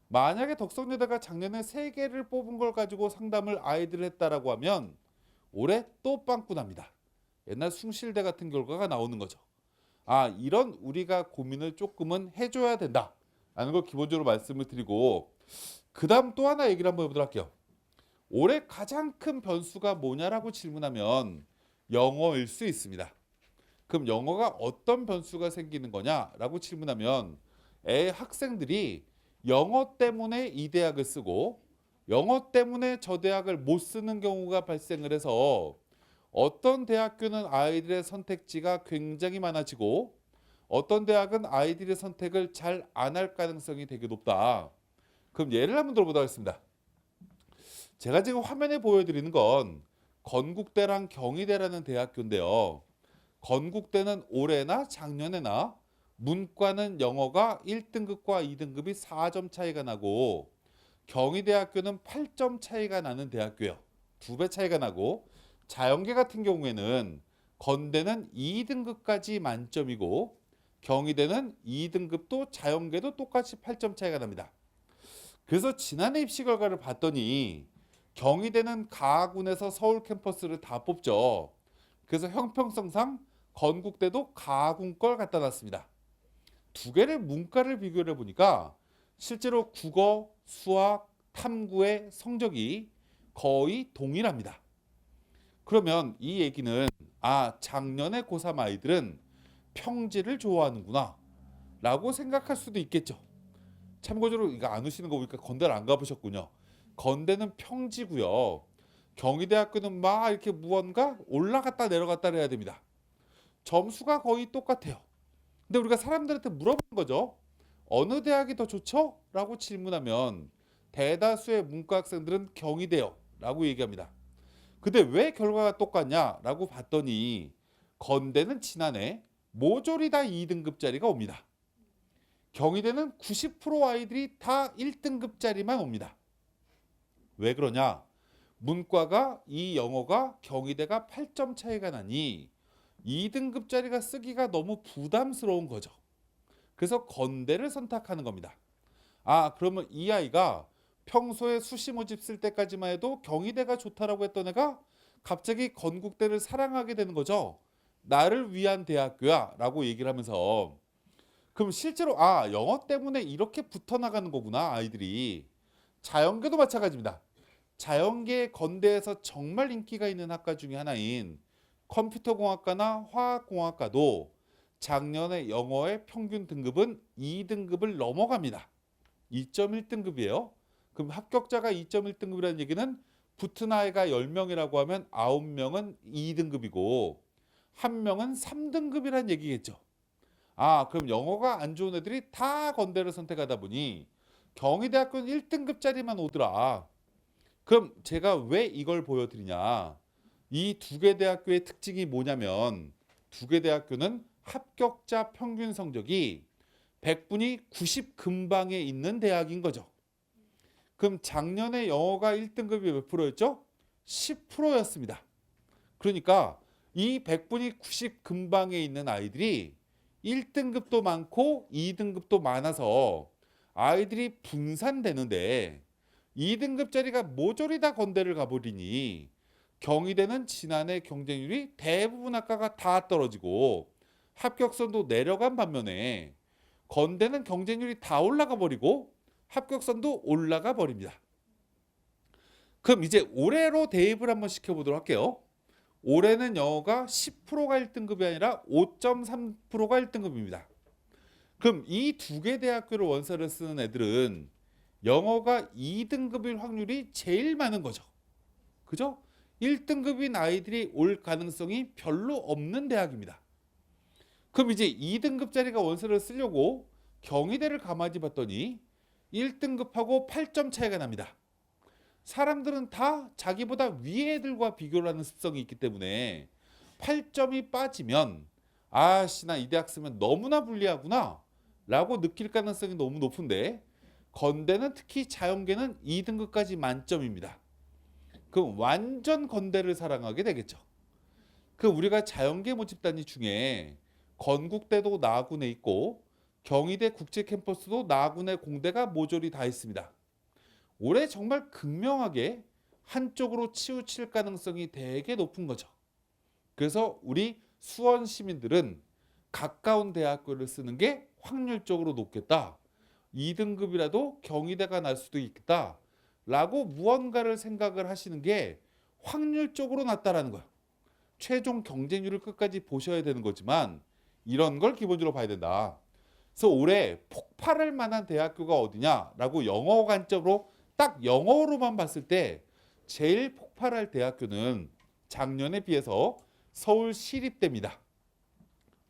만약에 덕성여대가 작년에 3개를 뽑은 걸 가지고 상담을 아이들 했다라고 하면 올해 또 빵꾸 납니다. 옛날 숭실대 같은 결과가 나오는 거죠. 이런 우리가 고민을 조금은 해줘야 된다 라는 걸 기본적으로 말씀을 드리고, 그 다음 또 하나 얘기를 한번 해보도록 할게요. 올해 가장 큰 변수가 뭐냐라고 질문하면 영어일 수 있습니다. 그럼 영어가 어떤 변수가 생기는 거냐라고 질문하면 학생들이 영어 때문에 이 대학을 쓰고 영어 때문에 저 대학을 못 쓰는 경우가 발생을 해서 어떤 대학교는 아이들의 선택지가 굉장히 많아지고 어떤 대학은 아이들의 선택을 잘 안 할 가능성이 되게 높다. 그럼 예를 한번 들어보도록 하겠습니다. 제가 지금 화면에 보여드리는 건 건국대랑 경희대라는 대학교인데요. 건국대는 올해나 작년에나 문과는 영어가 1등급과 2등급이 4점 차이가 나고 경희대학교는 8점 차이가 나는 대학교예요. 2배 차이가 나고, 자연계 같은 경우에는 건대는 2등급까지 만점이고 경희대는 2등급도 자연계도 똑같이 8점 차이가 납니다. 그래서 지난해 입시 결과를 봤더니 경희대는 가군에서 서울 캠퍼스를 다 뽑죠. 그래서 형평성상 건국대도 가군 걸 갖다 놨습니다. 2개의 문과를 비교를 해보니까 실제로 국어, 수학, 탐구의 성적이 거의 동일합니다. 그러면 이 얘기는 작년에 고3 아이들은 평지를 좋아하는구나 라고 생각할 수도 있겠죠. 참고적으로 이거 안 오시는 거 보니까 건대를 안 가보셨군요. 건대는 평지고요. 경희대학교는 막 이렇게 무언가 올라갔다 내려갔다 해야 됩니다. 점수가 거의 똑같아요. 근데 우리가 사람들한테 물어보는 거죠. 어느 대학이 더 좋죠? 라고 질문하면 대다수의 문과 학생들은 경희대요 라고 얘기합니다. 근데 왜 결과가 똑같냐 라고 봤더니 건대는 지난해 모조리 다 2등급짜리가 옵니다. 경희대는 90% 아이들이 다 1등급짜리만 옵니다. 왜 그러냐? 문과가 이 영어가 경희대가 8점 차이가 나니 2등급짜리가 쓰기가 너무 부담스러운 거죠. 그래서 건대를 선택하는 겁니다. 그러면 이 아이가 평소에 수시 모집 쓸 때까지만 해도 경희대가 좋다라고 했던 애가 갑자기 건국대를 사랑하게 되는 거죠. 나를 위한 대학교야 라고 얘기를 하면서, 그럼 실제로 영어 때문에 이렇게 붙어나가는 거구나 아이들이. 자연계도 마찬가지입니다. 자연계 건대에서 정말 인기가 있는 학과 중에 하나인 컴퓨터공학과나 화학공학과도 작년에 영어의 평균 등급은 2등급을 넘어갑니다. 2.1등급이에요. 그럼 합격자가 2.1등급이라는 얘기는 붙은 아이가 10명이라고 하면 9명은 2등급이고 1명은 3등급이라는 얘기겠죠. 그럼 영어가 안 좋은 애들이 다 건대를 선택하다 보니 경희대학교는 1등급짜리만 오더라. 그럼 제가 왜 이걸 보여드리냐. 이 2개 대학교의 특징이 뭐냐면 2개 대학교는 합격자 평균 성적이 100분이 90 근방에 있는 대학인 거죠. 그럼 작년에 영어가 1등급이 몇 프로였죠? 10%였습니다. 그러니까 이 100분위 90 근방에 있는 아이들이 1등급도 많고 2등급도 많아서 아이들이 분산되는데 2등급짜리가 모조리 다 건대를 가버리니 경희대는 지난해 경쟁률이 대부분 학과가 다 떨어지고 합격선도 내려간 반면에 건대는 경쟁률이 다 올라가 버리고 합격선도 올라가 버립니다. 그럼 이제 올해로 대입을 한번 시켜보도록 할게요. 올해는 영어가 10%가 1등급이 아니라 5.3%가 1등급입니다. 그럼 이 두 개 대학교를 원서를 쓰는 애들은 영어가 2등급일 확률이 제일 많은 거죠. 그죠? 1등급인 아이들이 올 가능성이 별로 없는 대학입니다. 그럼 이제 2등급짜리가 원서를 쓰려고 경희대를 가만히 봤더니 1등급하고 8점 차이가 납니다. 사람들은 다 자기보다 위에 애들과 비교를 하는 습성이 있기 때문에 8점이 빠지면 아씨 나 이 대학 쓰면 너무나 불리하구나 라고 느낄 가능성이 너무 높은데 건대는 특히 자연계는 2등급까지 만점입니다. 그럼 완전 건대를 사랑하게 되겠죠. 그 우리가 자연계 모집단위 중에 건국대도 나군에 있고 경희대 국제캠퍼스도 나군에 공대가 모조리 다 있습니다. 올해 정말 극명하게 한쪽으로 치우칠 가능성이 되게 높은 거죠. 그래서 우리 수원 시민들은 가까운 대학교를 쓰는 게 확률적으로 높겠다. 2등급이라도 경희대가 날 수도 있겠다. 라고 무언가를 생각을 하시는 게 확률적으로 낫다라는 거예요. 최종 경쟁률을 끝까지 보셔야 되는 거지만 이런 걸 기본적으로 봐야 된다. 그래서 올해 폭발할 만한 대학교가 어디냐라고 영어 관점으로 딱 영어로만 봤을 때 제일 폭발할 대학교는 작년에 비해서 서울시립대입니다.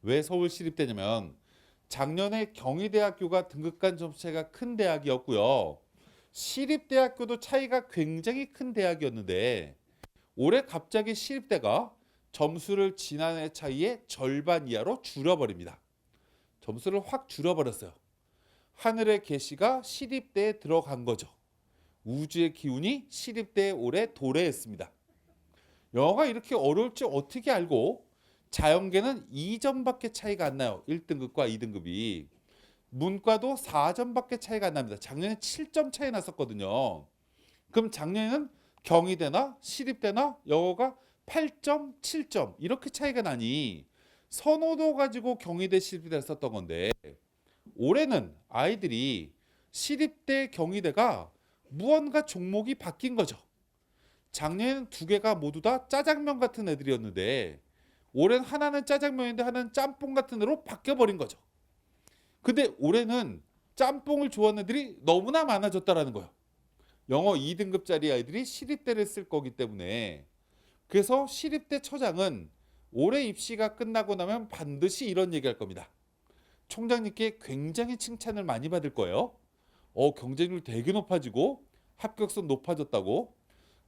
왜 서울시립대냐면 작년에 경희대학교가 등급간 점수 차이가 큰 대학이었고요. 시립대학교도 차이가 굉장히 큰 대학이었는데 올해 갑자기 시립대가 점수를 지난해 차이의 절반 이하로 줄여버립니다. 점수를 확 줄여버렸어요. 하늘의 계시가 시립대에 들어간 거죠. 우주의 기운이 시립대에 올해 도래했습니다. 영어가 이렇게 어려울지 어떻게 알고 자연계는 2점밖에 차이가 안 나요. 1등급과 2등급이. 문과도 4점밖에 차이가 안 납니다. 작년에 7점 차이 났었거든요. 그럼 작년에는 경희대나 시립대나 영어가 8점, 7점 이렇게 차이가 나니 선호도 가지고 경희대, 시립대를 썼던 건데 올해는 아이들이 시립대, 경희대가 무언가 종목이 바뀐 거죠. 작년에는 두 개가 모두 다 짜장면 같은 애들이었는데 올해는 하나는 짜장면인데 하나는 짬뽕 같은 애로 바뀌어버린 거죠. 근데 올해는 짬뽕을 좋아하는 애들이 너무나 많아졌다라는 거예요. 영어 2등급짜리 아이들이 시립대를 쓸 거기 때문에 그래서 시립대 처장은 올해 입시가 끝나고 나면 반드시 이런 얘기할 겁니다. 총장님께 굉장히 칭찬을 많이 받을 거예요. 경쟁률 되게 높아지고 합격선 높아졌다고.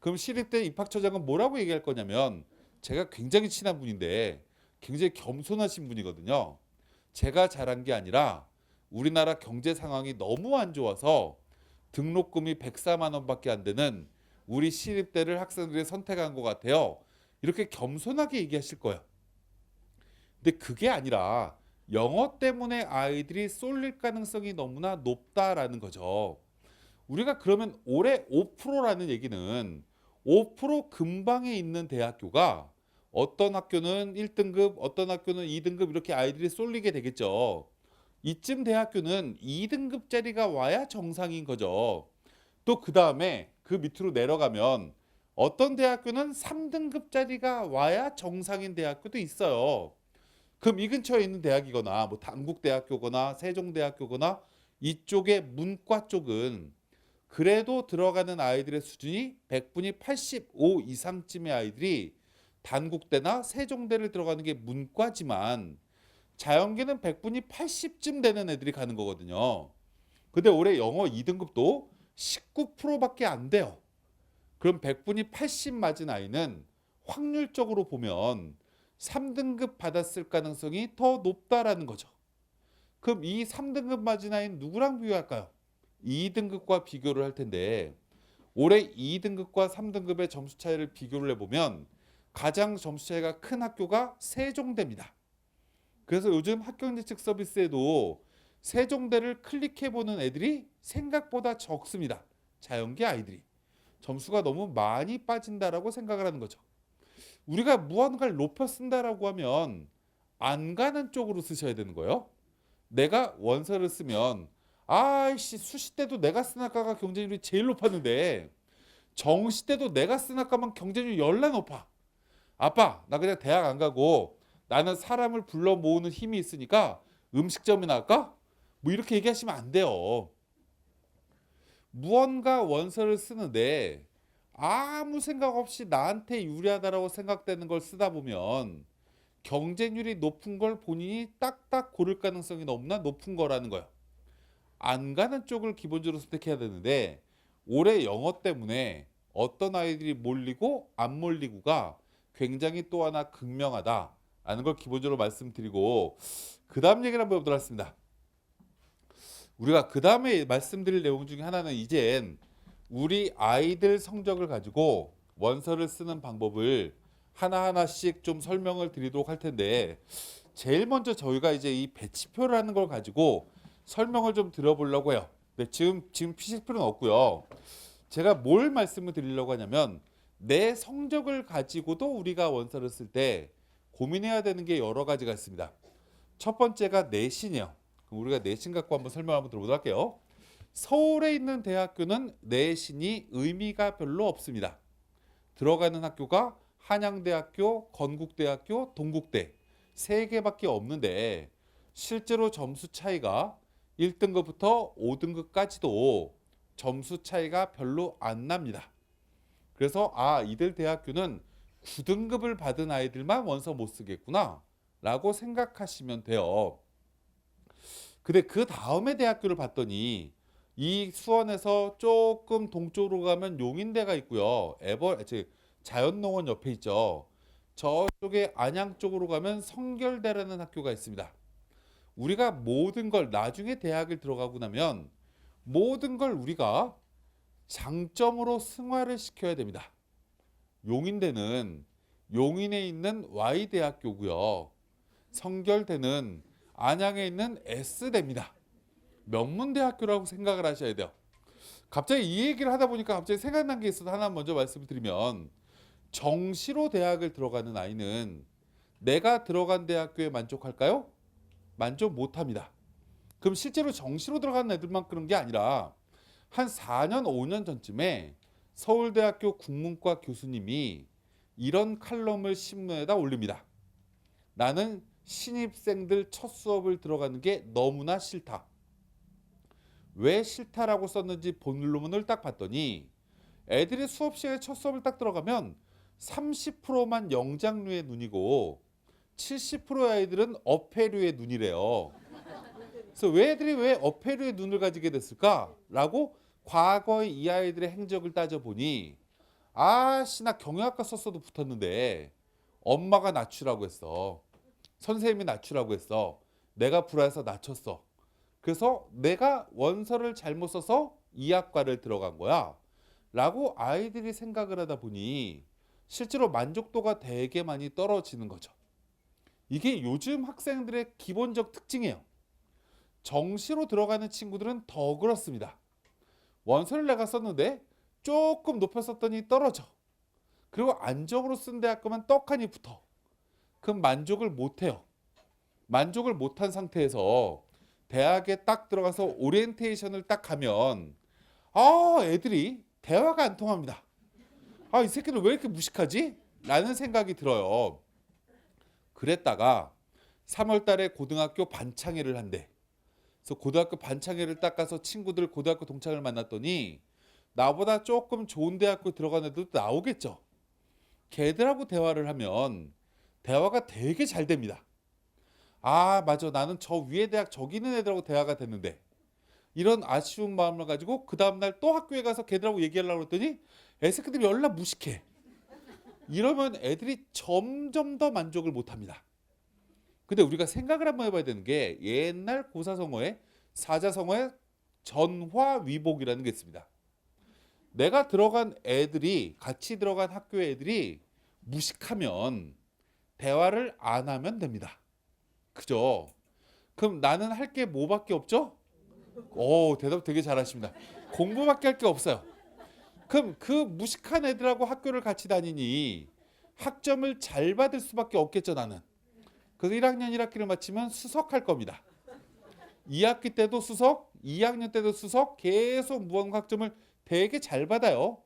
그럼 시립대 입학처장은 뭐라고 얘기할 거냐면 제가 굉장히 친한 분인데 굉장히 겸손하신 분이거든요. 제가 잘한 게 아니라 우리나라 경제 상황이 너무 안 좋아서 등록금이 104만 원밖에 안 되는 우리 시립대를 학생들이 선택한 것 같아요. 이렇게 겸손하게 얘기하실 거예요. 근데 그게 아니라 영어 때문에 아이들이 쏠릴 가능성이 너무나 높다라는 거죠. 우리가 그러면 올해 5%라는 얘기는 5% 근방에 있는 대학교가 어떤 학교는 1등급, 어떤 학교는 2등급 이렇게 아이들이 쏠리게 되겠죠. 이쯤 대학교는 2등급짜리가 와야 정상인 거죠. 또 그 다음에 그 밑으로 내려가면 어떤 대학교는 3등급짜리가 와야 정상인 대학교도 있어요. 그럼 이 근처에 있는 대학이거나 뭐 단국대학교거나 세종대학교거나 이쪽의 문과 쪽은 그래도 들어가는 아이들의 수준이 100분위 85 이상쯤의 아이들이 단국대나 세종대를 들어가는 게 문과지만 자연계는 100분위 80쯤 되는 애들이 가는 거거든요. 근데 올해 영어 2등급도 19%밖에 안 돼요. 그럼 100분위 80 맞은 아이는 확률적으로 보면 3등급 받았을 가능성이 더 높다라는 거죠. 그럼 이 3등급 맞은 아이는 누구랑 비교할까요? 2등급과 비교를 할 텐데 올해 2등급과 3등급의 점수 차이를 비교를 해보면 가장 점수 차이가 큰 학교가 세종대입니다. 그래서 요즘 학교 예측 서비스에도 세종대를 클릭해보는 애들이 생각보다 적습니다. 자연계 아이들이. 점수가 너무 많이 빠진다라고 생각을 하는 거죠. 우리가 무언가를 높여 쓴다라고 하면 안 가는 쪽으로 쓰셔야 되는 거예요. 내가 원서를 쓰면 아이씨 수시 때도 내가 쓴 학과가 경쟁률이 제일 높았는데 정시 때도 내가 쓴 학과만 경쟁률이 열나 높아. 아빠 나 그냥 대학 안 가고 나는 사람을 불러 모으는 힘이 있으니까 음식점이나 할까? 뭐 이렇게 얘기하시면 안 돼요. 무언가 원서를 쓰는데 아무 생각 없이 나한테 유리하다라고 생각되는 걸 쓰다 보면 경쟁률이 높은 걸 본인이 딱딱 고를 가능성이 너무나 높은 거라는 거예요. 안 가는 쪽을 기본적으로 선택해야 되는데 올해 영어 때문에 어떤 아이들이 몰리고 안 몰리고가 굉장히 또 하나 극명하다라는 걸 기본적으로 말씀드리고 그 다음 얘기를 한번 해보도록 하겠습니다. 우리가 그 다음에 말씀드릴 내용 중에 하나는 이젠 우리 아이들 성적을 가지고 원서를 쓰는 방법을 하나하나씩 좀 설명을 드리도록 할 텐데 제일 먼저 저희가 이제 이 배치표라는 걸 가지고 설명을 좀 들어보려고 해요. 네, 지금 피실 필요는 없고요. 제가 뭘 말씀을 드리려고 하냐면 내 성적을 가지고도 우리가 원서를 쓸 때 고민해야 되는 게 여러 가지가 있습니다. 첫 번째가 내신이에요. 그럼 우리가 내신 갖고 한번 설명 한번 들어보도록 할게요. 서울에 있는 대학교는 내신이 의미가 별로 없습니다. 들어가는 학교가 한양대학교, 건국대학교, 동국대 세 개밖에 없는데 실제로 점수 차이가 1등급부터 5등급까지도 점수 차이가 별로 안 납니다. 그래서 이들 대학교는 9등급을 받은 아이들만 원서 못 쓰겠구나 라고 생각하시면 돼요. 근데 그 다음에 대학교를 봤더니 이 수원에서 조금 동쪽으로 가면 용인대가 있고요. 자연농원 옆에 있죠. 저쪽에 안양 쪽으로 가면 성결대라는 학교가 있습니다. 우리가 모든 걸 나중에 대학을 들어가고 나면 모든 걸 우리가 장점으로 승화를 시켜야 됩니다. 용인대는 용인에 있는 Y대학교고요. 성결대는 안양에 있는 S대입니다. 명문대학교라고 생각을 하셔야 돼요. 갑자기 이 얘기를 하다 보니까 갑자기 생각난 게 있어서 하나 먼저 말씀을 드리면 정시로 대학을 들어가는 아이는 내가 들어간 대학교에 만족할까요? 만족 못합니다. 그럼 실제로 정시로 들어가는 애들만 그런 게 아니라 한 4년, 5년 전쯤에 서울대학교 국문과 교수님이 이런 칼럼을 신문에다 올립니다. 나는 신입생들 첫 수업을 들어가는 게 너무나 싫다. 왜 싫다라고 썼는지 본론문을 딱 봤더니 애들이 수업 시간에 첫 수업을 딱 들어가면 30%만 영장류의 눈이고 70%의 아이들은 어패류의 눈이래요. 그래서 왜 어패류의 눈을 가지게 됐을까라고 과거의 이 아이들의 행적을 따져보니 나 경영학과 썼어도 붙었는데 엄마가 낮추라고 했어. 선생님이 낮추라고 했어. 내가 불안해서 낮췄어. 그래서 내가 원서를 잘못 써서 이 학과를 들어간 거야 라고 아이들이 생각을 하다 보니 실제로 만족도가 되게 많이 떨어지는 거죠. 이게 요즘 학생들의 기본적 특징이에요. 정시로 들어가는 친구들은 더 그렇습니다. 원서를 내가 썼는데 조금 높여 썼더니 떨어져. 그리고 안정으로 쓴 대학교만 떡하니 붙어. 그럼 만족을 못해요. 만족을 못한 상태에서 대학에 딱 들어가서 오리엔테이션을 딱 가면 애들이 대화가 안 통합니다. 이 새끼들 왜 이렇게 무식하지? 라는 생각이 들어요. 그랬다가 3월 달에 고등학교 반창회를 한대. 그래서 고등학교 반창회를 딱 가서 친구들 고등학교 동창을 만났더니 나보다 조금 좋은 대학교 들어간 애들도 나오겠죠. 걔들하고 대화를 하면 대화가 되게 잘 됩니다. 맞아. 나는 저 위에 대학 저기 있는 애들하고 대화가 됐는데 이런 아쉬운 마음을 가지고 그 다음날 또 학교에 가서 걔들하고 얘기하려고 했더니 애새끼들이 연락 무식해. 이러면 애들이 점점 더 만족을 못합니다. 근데 우리가 생각을 한번 해봐야 되는 게 옛날 고사성어에 사자성어에 전화위복이라는 게 있습니다. 내가 들어간 애들이 같이 들어간 학교의 애들이 무식하면 대화를 안 하면 됩니다. 그죠? 그럼 나는 할 게 뭐밖에 없죠? 오, 대답 되게 잘하십니다. 공부밖에 할 게 없어요. 그럼 그 무식한 애들하고 학교를 같이 다니니 학점을 잘 받을 수밖에 없겠죠, 나는. 그래서 1학년 1학기를 마치면 수석할 겁니다. 2학기 때도 수석, 2학년 때도 수석, 계속 무언가 학점을 되게 잘 받아요.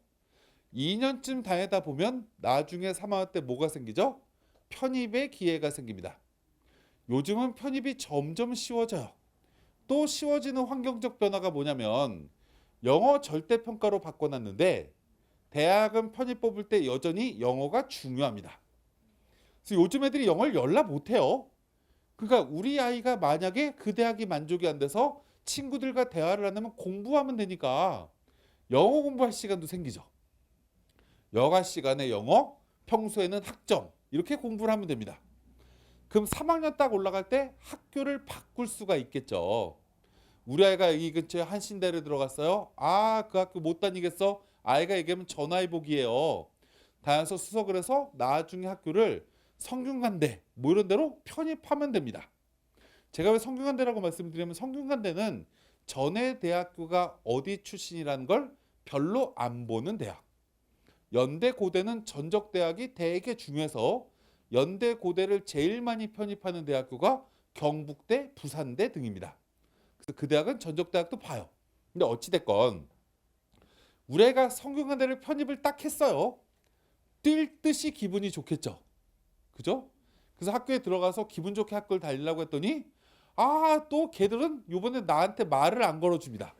2년쯤 다니다 보면 나중에 3학년 때 뭐가 생기죠? 편입의 기회가 생깁니다. 요즘은 편입이 점점 쉬워져요. 또 쉬워지는 환경적 변화가 뭐냐면 영어 절대평가로 바꿔놨는데 대학은 편입 뽑을 때 여전히 영어가 중요합니다. 그래서 요즘 애들이 영어를 열나 못해요. 그러니까 우리 아이가 만약에 그 대학이 만족이 안 돼서 친구들과 대화를 안 하면 공부하면 되니까 영어 공부할 시간도 생기죠. 여가 시간에 영어, 평소에는 학점 이렇게 공부를 하면 됩니다. 그럼 3학년 딱 올라갈 때 학교를 바꿀 수가 있겠죠. 우리 아이가 이 근처에 한신대를 들어갔어요. 아, 그 학교 못 다니겠어? 아이가 얘기하면 전화위복이에요. 다녀서 수석을 해서 나중에 학교를 성균관대 뭐 이런 데로 편입하면 됩니다. 제가 왜 성균관대라고 말씀드리면 성균관대는 전에 대학교가 어디 출신이라는 걸 별로 안 보는 대학. 연대 고대는 전적대학이 되게 중요해서 연대 고대를 제일 많이 편입하는 대학교가 경북대, 부산대 등입니다. 그래서 그 대학은 전적대학도 봐요. 근데 어찌됐건 우리 애가 성균관대를 편입을 딱 했어요. 뛸 듯이 기분이 좋겠죠. 그죠? 그래서 학교에 들어가서 기분 좋게 학교를 다니려고 했더니 또 걔들은 요번에 나한테 말을 안 걸어줍니다.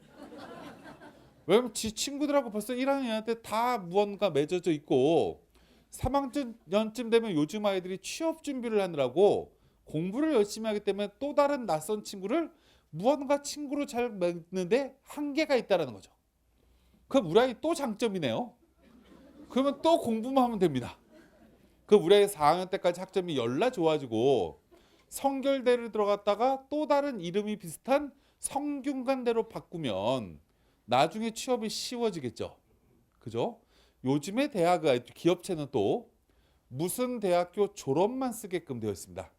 왜냐면 지 친구들하고 벌써 1학년 때 다 무언가 맺어져 있고 3학년쯤 되면 요즘 아이들이 취업 준비를 하느라고 공부를 열심히 하기 때문에 또 다른 낯선 친구를 무언가 친구로 잘 맺는데 한계가 있다는 거죠. 그럼 우리 아이 또 장점이네요. 그러면 또 공부만 하면 됩니다. 그럼 우리 아이 4학년 때까지 학점이 열나 좋아지고 성결대를 들어갔다가 또 다른 이름이 비슷한 성균관대로 바꾸면 나중에 취업이 쉬워지겠죠. 그죠? 요즘의 대학 기업체는 또 무슨 대학교 졸업만 쓰게끔 되어 있습니다.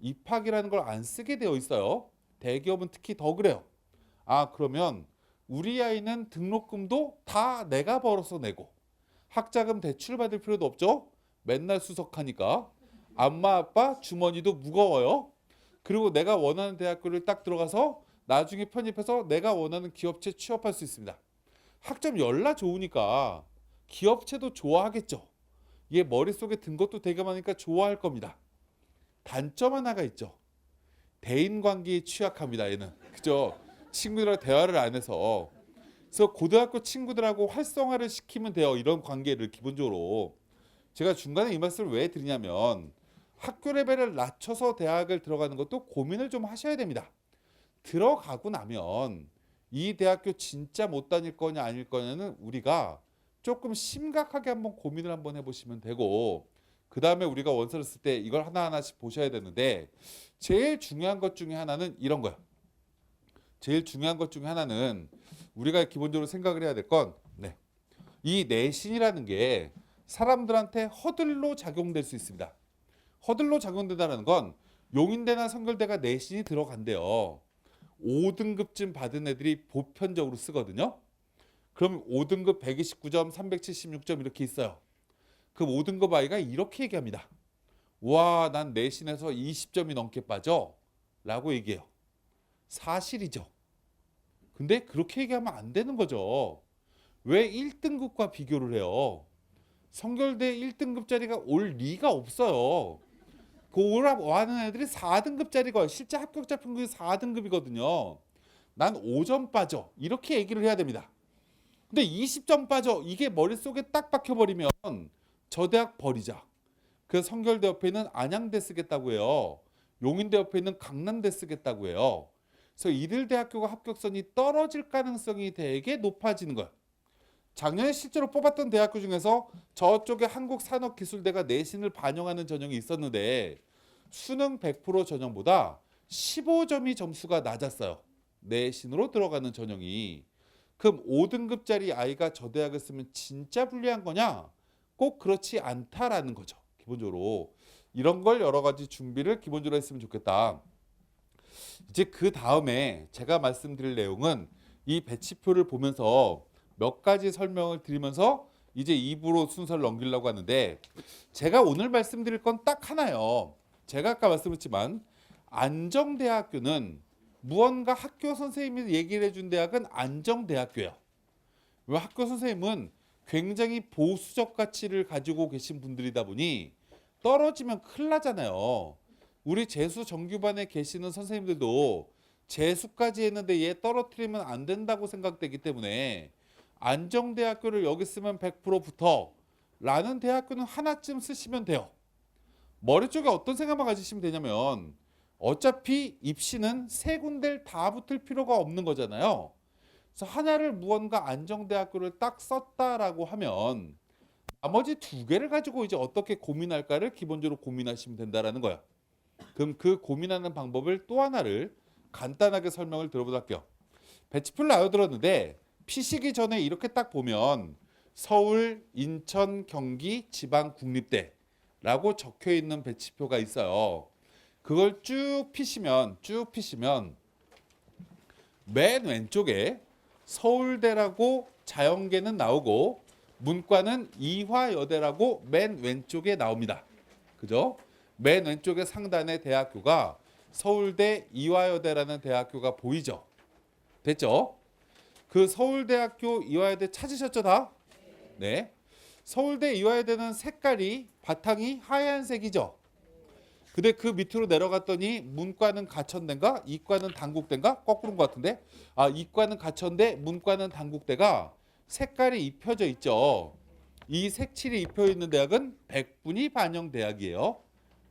입학이라는 걸 안 쓰게 되어 있어요. 대기업은 특히 더 그래요. 그러면 우리 아이는 등록금도 다 내가 벌어서 내고 학자금 대출 받을 필요도 없죠. 맨날 수석하니까 엄마 아빠 주머니도 무거워요. 그리고 내가 원하는 대학교를 딱 들어가서 나중에 편입해서 내가 원하는 기업체 취업할 수 있습니다. 학점 열나 좋으니까 기업체도 좋아하겠죠. 얘 머릿속에 든 것도 되게 많으니까 좋아할 겁니다. 단점 하나가 있죠. 대인관계에 취약합니다. 얘는. 그죠? 친구들하고 대화를 안 해서. 그래서 고등학교 친구들하고 활성화를 시키면 돼요. 이런 관계를 기본적으로. 제가 중간에 이 말씀을 왜 드리냐면 학교 레벨을 낮춰서 대학을 들어가는 것도 고민을 좀 하셔야 됩니다. 들어가고 나면 이 대학교 진짜 못 다닐 거냐 아닐 거냐는 우리가 조금 심각하게 한번 고민을 한번 해보시면 되고 그 다음에 우리가 원서를 쓸 때 이걸 하나하나씩 보셔야 되는데 제일 중요한 것 중에 하나는 이런 거예요. 제일 중요한 것 중에 하나는 우리가 기본적으로 생각을 해야 될 건 이 내신이라는 게 사람들한테 허들로 작용될 수 있습니다. 허들로 작용된다는 건 용인대나 성결대가 내신이 들어간대요. 5등급쯤 받은 애들이 보편적으로 쓰거든요. 그럼 5등급 129점, 376점 이렇게 있어요. 그럼 5등급 아이가 이렇게 얘기합니다. 와, 난 내신에서 20점이 넘게 빠져 라고 얘기해요. 사실이죠. 근데 그렇게 얘기하면 안 되는 거죠. 왜 1등급과 비교를 해요? 성결대 1등급짜리가 올 리가 없어요. 그 오라는 애들이 4등급짜리가 실제 합격자 평균이 4등급이거든요. 난 5점 빠져. 이렇게 얘기를 해야 됩니다. 근데 20점 빠져. 이게 머릿속에 딱 박혀버리면 저 대학 버리자. 그래서 성결대 옆에 있는 안양대 쓰겠다고 해요. 용인대 옆에 있는 강남대 쓰겠다고 해요. 그래서 이들 대학교가 합격선이 떨어질 가능성이 되게 높아지는 거예요. 작년에 실제로 뽑았던 대학교 중에서 저쪽에 한국산업기술대가 내신을 반영하는 전형이 있었는데 수능 100% 전형보다 15점이 점수가 낮았어요. 내신으로 들어가는 전형이. 그럼 5등급짜리 아이가 저 대학을 쓰면 진짜 불리한 거냐? 꼭 그렇지 않다라는 거죠. 기본적으로 이런 걸 여러 가지 준비를 기본적으로 했으면 좋겠다. 이제 그 다음에 제가 말씀드릴 내용은 이 배치표를 보면서 몇 가지 설명을 드리면서 이제 2부로 순서를 넘기려고 하는데, 제가 오늘 말씀드릴 건 딱 하나요. 제가 아까 말씀했지만 안정대학교는 무언가 학교 선생님이 얘기를 해준 대학은 안정대학교예요. 왜? 학교 선생님은 굉장히 보수적 가치를 가지고 계신 분들이다 보니 떨어지면 큰일 나잖아요. 우리 재수 정규반에 계시는 선생님들도 재수까지 했는데 얘 떨어뜨리면 안 된다고 생각되기 때문에 안정대학교를 여기 쓰면 100% 붙어 라는 대학교는 하나쯤 쓰시면 돼요. 머리 쪽에 어떤 생각만 가지시면 되냐면, 어차피 입시는 세 군데를 다 붙을 필요가 없는 거잖아요. 그래서 하나를 무언가 안정대학교를 딱 썼다라고 하면 나머지 두 개를 가지고 이제 어떻게 고민할까를 기본적으로 고민하시면 된다라는 거예요. 그럼 그 고민하는 방법을 또 하나를 간단하게 설명을 들어보도록 할게요. 배치표를 나눠들었는데 피시기 전에 이렇게 딱 보면 서울, 인천, 경기, 지방국립대라고 적혀 있는 배치표가 있어요. 그걸 쭉 피시면 맨 왼쪽에 서울대라고 자연계는 나오고 문과는 이화여대라고 맨 왼쪽에 나옵니다. 그죠? 맨 왼쪽에 상단의 대학교가 서울대, 이화여대라는 대학교가 보이죠? 됐죠? 그 서울대학교, 이화여대 찾으셨죠 다? 네. 서울대, 이화여대는 색깔이 바탕이 하얀색이죠. 근데 그 밑으로 내려갔더니 문과는 가천대인가? 이과는 단국대인가? 거꾸로인 것 같은데? 이과는 가천대, 문과는 단국대가 색깔이 입혀져 있죠. 이 색칠이 입혀 있는 대학은 백분위 반영대학이에요.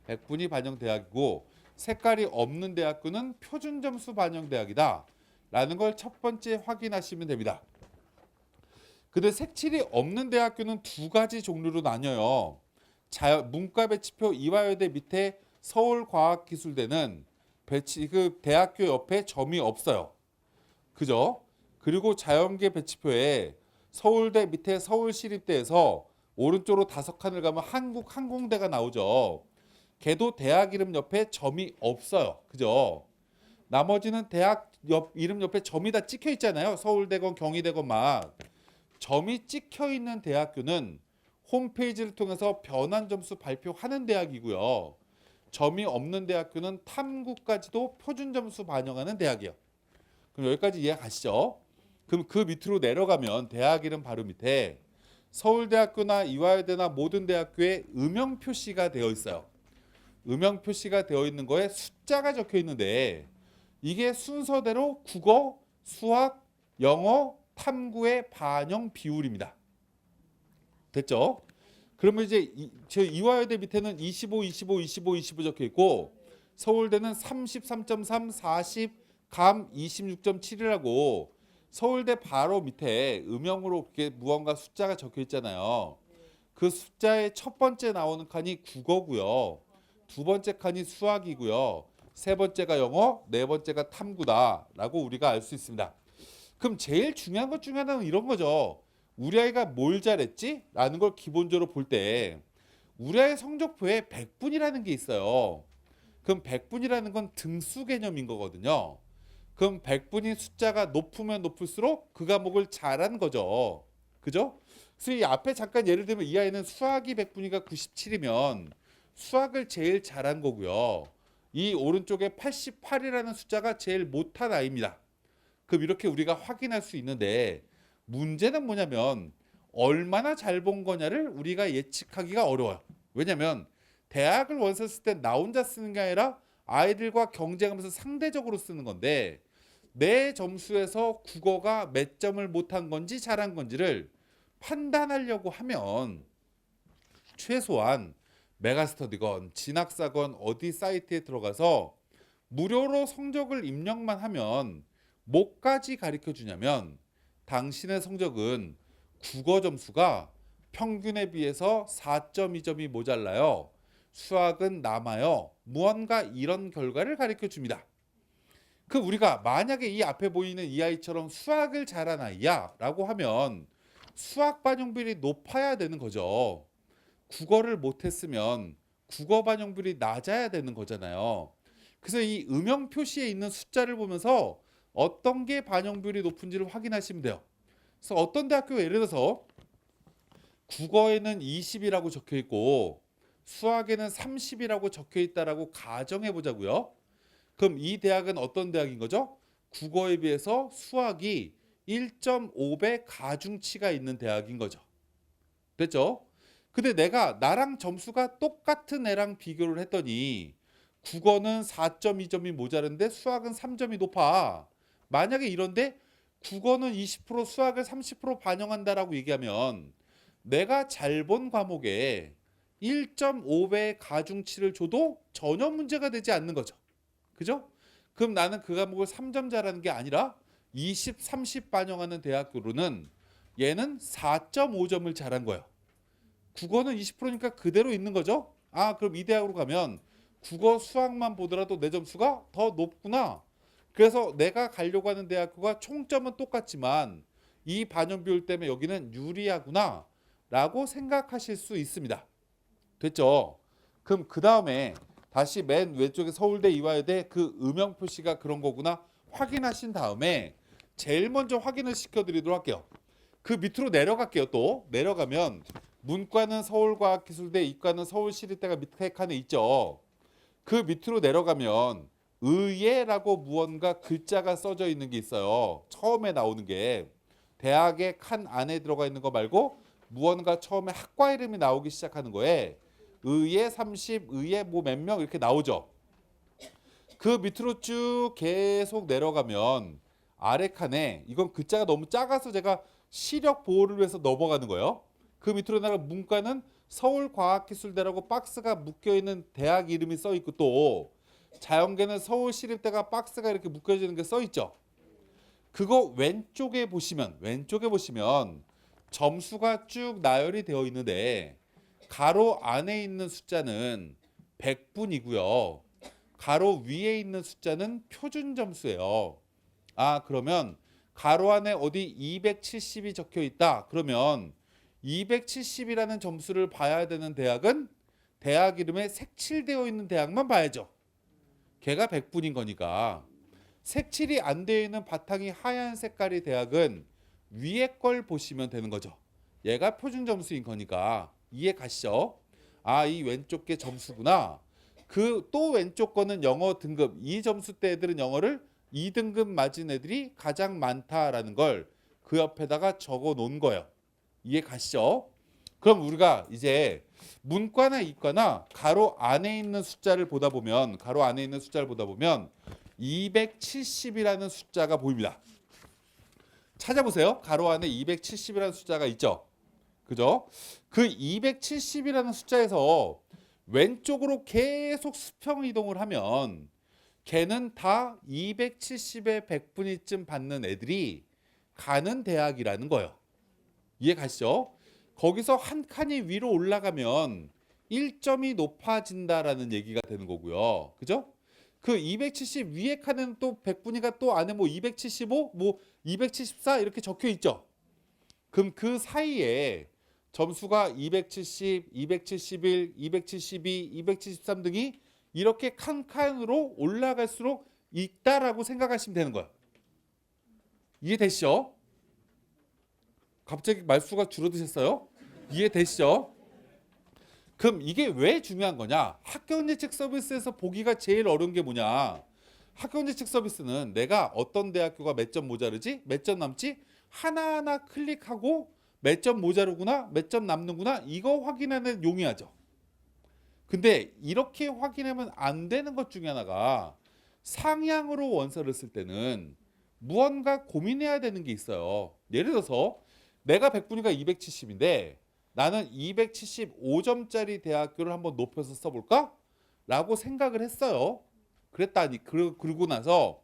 백분위 반영대학이고 색깔이 없는 대학교는 표준점수 반영대학이다 라는 걸 첫 번째 확인하시면 됩니다. 근데 색칠이 없는 대학교는 두 가지 종류로 나뉘어요. 문과 배치표 이화여대 밑에 서울과학기술대는 그 대학교 옆에 점이 없어요. 그죠? 그리고 자연계 배치표에 서울대 밑에 서울시립대에서 오른쪽으로 5칸을 가면 한국항공대가 나오죠. 걔도 대학 이름 옆에 점이 없어요. 그죠? 나머지는 대학 이름 옆에 점이 다 찍혀 있잖아요. 서울대건 경희대건 막. 점이 찍혀 있는 대학교는 홈페이지를 통해서 변환 점수 발표하는 대학이고요. 점이 없는 대학교는 탐구까지도 표준 점수 반영하는 대학이에요. 그럼 여기까지 이해 가시죠? 그럼 그 밑으로 내려가면 대학 이름 바로 밑에 서울대학교나 이화여대나 모든 대학교에 음영 표시가 되어 있어요. 음영 표시가 되어 있는 거에 숫자가 적혀 있는데 이게 순서대로 국어, 수학, 영어, 탐구의 반영 비율입니다. 됐죠? 그러면 이제 이화여대 밑에는 25, 25, 25, 25 적혀 있고 서울대는 33.3, 40, 감 26.7이라고 서울대 바로 밑에 음영으로 그렇게 무언가 숫자가 적혀 있잖아요. 그 숫자의 첫 번째 나오는 칸이 국어고요. 두 번째 칸이 수학이고요. 세 번째가 영어, 네 번째가 탐구다라고 우리가 알 수 있습니다. 그럼 제일 중요한 것 중에 하나는 이런 거죠. 우리 아이가 뭘 잘했지? 라는 걸 기본적으로 볼 때 우리 아이 성적표에 100분이라는 게 있어요. 그럼 100분이라는 건 등수 개념인 거거든요. 그럼 100분이 숫자가 높으면 높을수록 그 과목을 잘한 거죠. 그죠? 그래서 이 앞에 잠깐 예를 들면 이 아이는 수학이 100분이가 97이면 수학을 제일 잘한 거고요. 이 오른쪽에 88이라는 숫자가 제일 못한 아이입니다. 그럼 이렇게 우리가 확인할 수 있는데 문제는 뭐냐면 얼마나 잘 본 거냐를 우리가 예측하기가 어려워요. 왜냐면 대학을 원서 쓸 때 나 혼자 쓰는 게 아니라 아이들과 경쟁하면서 상대적으로 쓰는 건데 내 점수에서 국어가 몇 점을 못한 건지 잘한 건지를 판단하려고 하면 최소한 메가스터디건 진학사건 어디 사이트에 들어가서 무료로 성적을 입력만 하면 뭐까지 가르쳐 주냐면 당신의 성적은 국어 점수가 평균에 비해서 4.2점이 모자라요. 수학은 남아요. 무언가 이런 결과를 가르쳐 줍니다. 그 우리가 만약에 이 앞에 보이는 이 아이처럼 수학을 잘한 아이야 라고 하면 수학 반영비율이 높아야 되는 거죠. 국어를 못했으면 국어 반영률이 낮아야 되는 거잖아요. 그래서 이 음영 표시에 있는 숫자를 보면서 어떤 게 반영률이 높은지를 확인하시면 돼요. 그래서 어떤 대학교 예를 들어서 국어에는 20이라고 적혀 있고 수학에는 30이라고 적혀 있다라고 가정해 보자고요. 그럼 이 대학은 어떤 대학인 거죠? 국어에 비해서 수학이 1.5배 가중치가 있는 대학인 거죠. 됐죠? 근데 내가 나랑 점수가 똑같은 애랑 비교를 했더니 국어는 4.2점이 모자른데 수학은 3점이 높아. 만약에 이런데 국어는 20% 수학을 30% 반영한다라고 얘기하면 내가 잘 본 과목에 1.5배 가중치를 줘도 전혀 문제가 되지 않는 거죠. 그죠? 그럼 나는 그 과목을 3점 잘하는 게 아니라 20, 30 반영하는 대학교로는 얘는 4.5점을 잘한 거예요. 국어는 20%니까 그대로 있는 거죠. 아, 그럼 이 대학으로 가면 국어 수학만 보더라도 내 점수가 더 높구나. 그래서 내가 가려고 하는 대학교가 총점은 똑같지만 이 반영 비율 때문에 여기는 유리하구나 라고 생각하실 수 있습니다. 됐죠? 그럼 그 다음에 다시 맨 왼쪽에 서울대, 이화여대 그 음영 표시가 그런 거구나 확인하신 다음에 제일 먼저 확인을 시켜드리도록 할게요. 그 밑으로 내려갈게요. 또 내려가면 문과는 서울과학기술대, 이과는 서울시립대가 밑에 칸에 있죠. 그 밑으로 내려가면 의예라고 무언가 글자가 써져 있는 게 있어요. 처음에 나오는 게 대학의 칸 안에 들어가 있는 거 말고 무언가 처음에 학과 이름이 나오기 시작하는 거에 의예 30, 의예 뭐 몇 명 이렇게 나오죠. 그 밑으로 쭉 계속 내려가면 아래 칸에 이건 글자가 너무 작아서 제가 시력 보호를 위해서 넘어가는 거예요. 그 밑으로 나가 문과는 서울과학기술대라고 박스가 묶여있는 대학 이름이 써있고 또 자연계는 서울시립대가 박스가 이렇게 묶여지는 게 써있죠. 그거 왼쪽에 보시면 점수가 쭉 나열이 되어 있는데 가로 안에 있는 숫자는 100분이고요. 가로 위에 있는 숫자는 표준 점수예요. 아, 그러면 가로 안에 어디 270이 적혀 있다. 그러면 270이라는 점수를 봐야 되는 대학은 대학 이름에 색칠되어 있는 대학만 봐야죠. 걔가 100분인 거니까. 색칠이 안 되어 있는 바탕이 하얀 색깔의 대학은 위에 걸 보시면 되는 거죠. 얘가 표준 점수인 거니까. 이해 가시죠? 아, 이 왼쪽 게 점수구나. 그 또 왼쪽 거는 영어 등급. 이 점수대 애들은 영어를 2등급 맞은 애들이 가장 많다라는 걸 그 옆에다가 적어 놓은 거예요. 이해 가시죠? 그럼 우리가 이제 문과나 이과나 가로 안에 있는 숫자를 보다 보면 270이라는 숫자가 보입니다. 찾아보세요. 가로 안에 270이라는 숫자가 있죠. 그죠? 그 270이라는 숫자에서 왼쪽으로 계속 수평 이동을 하면 걔는 다 270의 100분위쯤 받는 애들이 가는 대학이라는 거예요. 이해 가시죠? 거기서 한 칸이 위로 올라가면 1점이 높아진다라는 얘기가 되는 거고요. 그죠? 그 270 위에 칸에는 또 100분위가 또 안에 뭐 275, 뭐 274 이렇게 적혀 있죠. 그럼 그 사이에 점수가 270, 271, 272, 273 등이 이렇게 칸칸으로 올라갈수록 있다라고 생각하시면 되는 거예요. 이해되시죠? 갑자기 말수가 줄어드셨어요? 이해되시죠? 그럼 이게 왜 중요한 거냐? 학교인재책 서비스에서 보기가 제일 어려운 게 뭐냐? 학교인재책 서비스는 내가 어떤 대학교가 몇 점 모자르지? 몇 점 남지? 하나하나 클릭하고 몇 점 모자르구나? 몇 점 남는구나? 이거 확인하는 용이하죠. 근데 이렇게 확인하면 안 되는 것 중에 하나가 상향으로 원서를 쓸 때는 무언가 고민해야 되는 게 있어요. 예를 들어서 내가 100분위가 270인데 나는 275점짜리 대학교를 한번 높여서 써볼까? 라고 생각을 했어요. 그랬다니 그러고 나서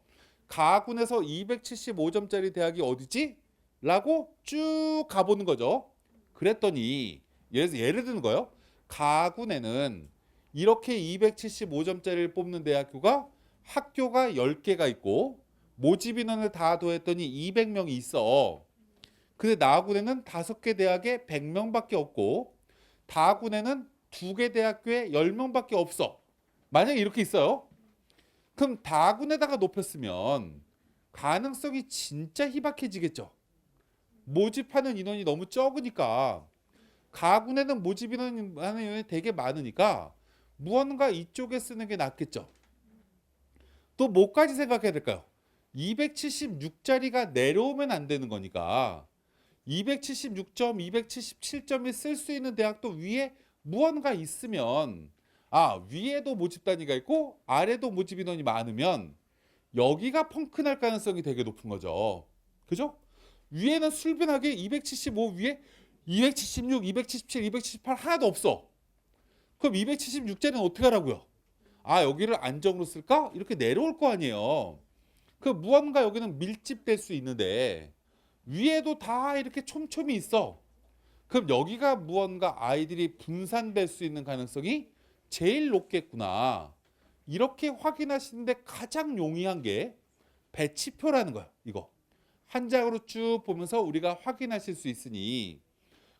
가군에서 275점짜리 대학이 어디지? 라고 쭉 가보는 거죠. 그랬더니 예를 드는 거예요. 가군에는 이렇게 275점짜리를 뽑는 대학교가 학교가 10개가 있고 모집 인원을 다 더했더니 200명이 있어. 근데 나군에는 5개 대학에 100명밖에 없고 다군에는 2개 대학교에 10명밖에 없어. 만약에 이렇게 있어요. 그럼 다군에다가 높였으면 가능성이 진짜 희박해지겠죠. 모집하는 인원이 너무 적으니까 가군에는 모집 인원이 되게 많으니까 무언가 이쪽에 쓰는 게 낫겠죠. 또 뭐까지 생각해야 될까요? 276짜리가 내려오면 안 되는 거니까 276점, 277점이 쓸 수 있는 대학도 위에 무언가 있으면 위에도 모집 단위가 있고 아래도 모집 인원이 많으면 여기가 펑크 날 가능성이 되게 높은 거죠. 그죠? 위에는 술빈하게 275 위에 276, 277, 278 하나도 없어. 그럼 276짜리는 어떻게 하라고요? 여기를 안정으로 쓸까? 이렇게 내려올 거 아니에요. 그 무언가 여기는 밀집될 수 있는데 위에도 다 이렇게 촘촘히 있어. 그럼 여기가 무언가 아이들이 분산될 수 있는 가능성이 제일 높겠구나. 이렇게 확인하시는데 가장 용이한 게 배치표라는 거야. 이거 한 장으로 쭉 보면서 우리가 확인하실 수 있으니,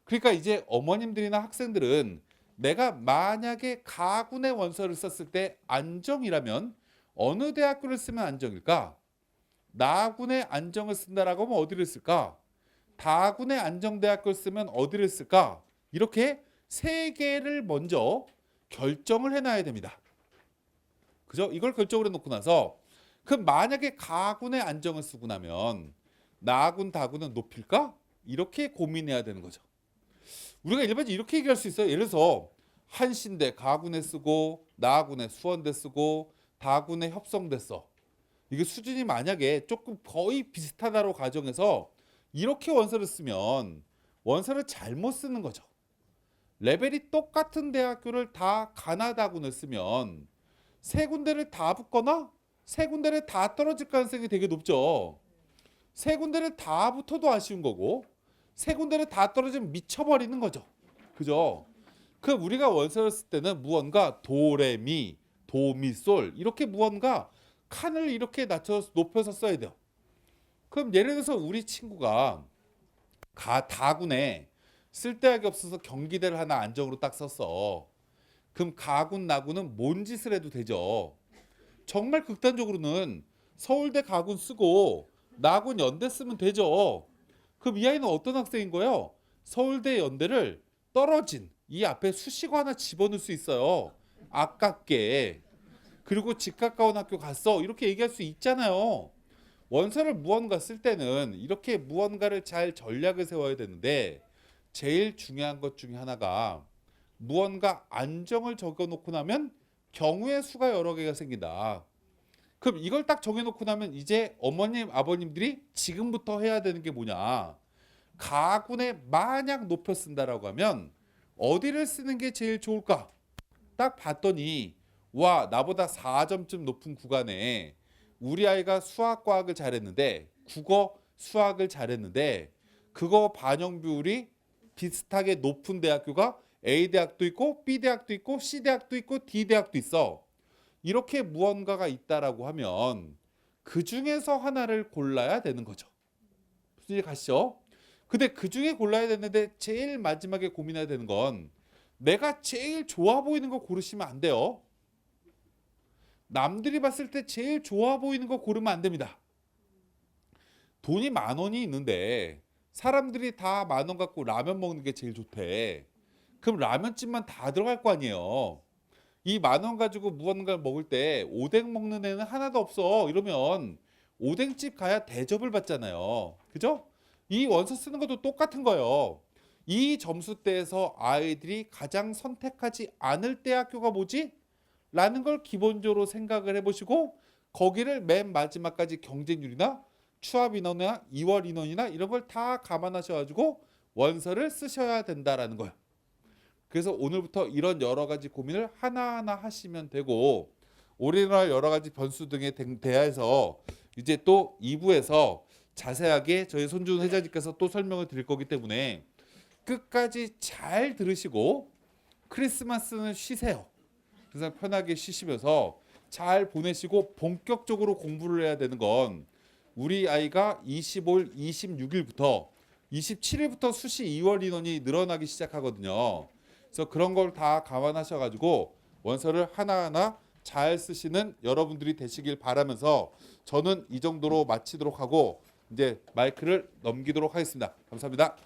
그러니까 이제 어머님들이나 학생들은 내가 만약에 가군의 원서를 썼을 때 안정이라면 어느 대학교를 쓰면 안정일까? 나군의 안정을 쓴다라고 하면 어디를 쓸까? 다군의 안정대학교를 쓰면 어디를 쓸까? 이렇게 세 개를 먼저 결정을 해놔야 됩니다. 그죠? 이걸 결정을 해놓고 나서 그럼 만약에 가군의 안정을 쓰고 나면 나군, 다군은 높일까? 이렇게 고민해야 되는 거죠. 우리가 일반적으로 이렇게 얘기할 수 있어요. 예를 들어서 한신대 가군에 쓰고 나군에 수원대 쓰고 다군에 협성대 써. 이게 수준이 만약에 조금 거의 비슷하다로 가정해서 이렇게 원서를 쓰면 원서를 잘못 쓰는 거죠. 레벨이 똑같은 대학교를 다 가나다군을 쓰면 세 군데를 다 붙거나 세 군데를 다 떨어질 가능성이 되게 높죠. 세 군데를 다 붙어도 아쉬운 거고 세 군데를 다 떨어지면 미쳐버리는 거죠. 그죠? 그럼 우리가 원서를 쓸 때는 무언가 도레미, 도미솔 이렇게 무언가 칸을 이렇게 높여서 써야 돼요. 그럼 예를 들어서 우리 친구가 다군에 쓸데하게 없어서 경기대를 하나 안정으로 딱 썼어. 그럼 가군, 나군은 뭔 짓을 해도 되죠. 정말 극단적으로는 서울대 가군 쓰고 나군 연대 쓰면 되죠. 그럼 이 아이는 어떤 학생인 거예요? 서울대 연대를 떨어진 이 앞에 수식어 하나 집어넣을 수 있어요. 아깝게. 그리고 집 가까운 학교 갔어. 이렇게 얘기할 수 있잖아요. 원서를 무언가 쓸 때는 이렇게 무언가를 잘 전략을 세워야 되는데 제일 중요한 것 중에 하나가 무언가 안정을 적어놓고 나면 경우의 수가 여러 개가 생긴다. 그럼 이걸 딱 정해놓고 나면 이제 어머님, 아버님들이 지금부터 해야 되는 게 뭐냐. 가군에 만약 높여 쓴다라고 하면 어디를 쓰는 게 제일 좋을까? 딱 봤더니 와, 나보다 4점쯤 높은 구간에 우리 아이가 수학, 과학을 잘했는데 국어, 수학을 잘했는데 그거 반영 비율이 비슷하게 높은 대학교가 A 대학도 있고 B 대학도 있고 C 대학도 있고 D 대학도 있어. 이렇게 무언가가 있다라고 하면 그 중에서 하나를 골라야 되는 거죠. 무슨 일 가시죠? 근데 그 중에 골라야 되는데 제일 마지막에 고민해야 되는 건 내가 제일 좋아 보이는 거 고르시면 안 돼요. 남들이 봤을 때 제일 좋아 보이는 거 고르면 안 됩니다. 돈이 10,000원이 있는데 사람들이 다 10,000원 갖고 라면 먹는 게 제일 좋대. 그럼 라면집만 다 들어갈 거 아니에요. 이 10,000원 가지고 무언가를 먹을 때 오뎅 먹는 애는 하나도 없어. 이러면 오뎅집 가야 대접을 받잖아요. 그죠? 이 원서 쓰는 것도 똑같은 거예요. 이 점수대에서 아이들이 가장 선택하지 않을 대학교가 뭐지? 라는 걸 기본적으로 생각을 해보시고 거기를 맨 마지막까지 경쟁률이나 추합 인원이나 2월 인원이나 이런 걸 다 감안하셔가지고 원서를 쓰셔야 된다라는 거예요. 그래서 오늘부터 이런 여러 가지 고민을 하나하나 하시면 되고 올인원 여러 가지 변수 등에 대해서 이제 또 2부에서 자세하게 저희 손준 회장님께서 또 설명을 드릴 거기 때문에 끝까지 잘 들으시고 크리스마스는 쉬세요. 그래서 편하게 쉬시면서 잘 보내시고 본격적으로 공부를 해야 되는 건 우리 아이가 25일, 26일부터 27일부터 수시 2월 인원이 늘어나기 시작하거든요. 그래서 그런 걸 다 감안하셔가지고 원서를 하나하나 잘 쓰시는 여러분들이 되시길 바라면서 저는 이 정도로 마치도록 하고 이제 마이크를 넘기도록 하겠습니다. 감사합니다.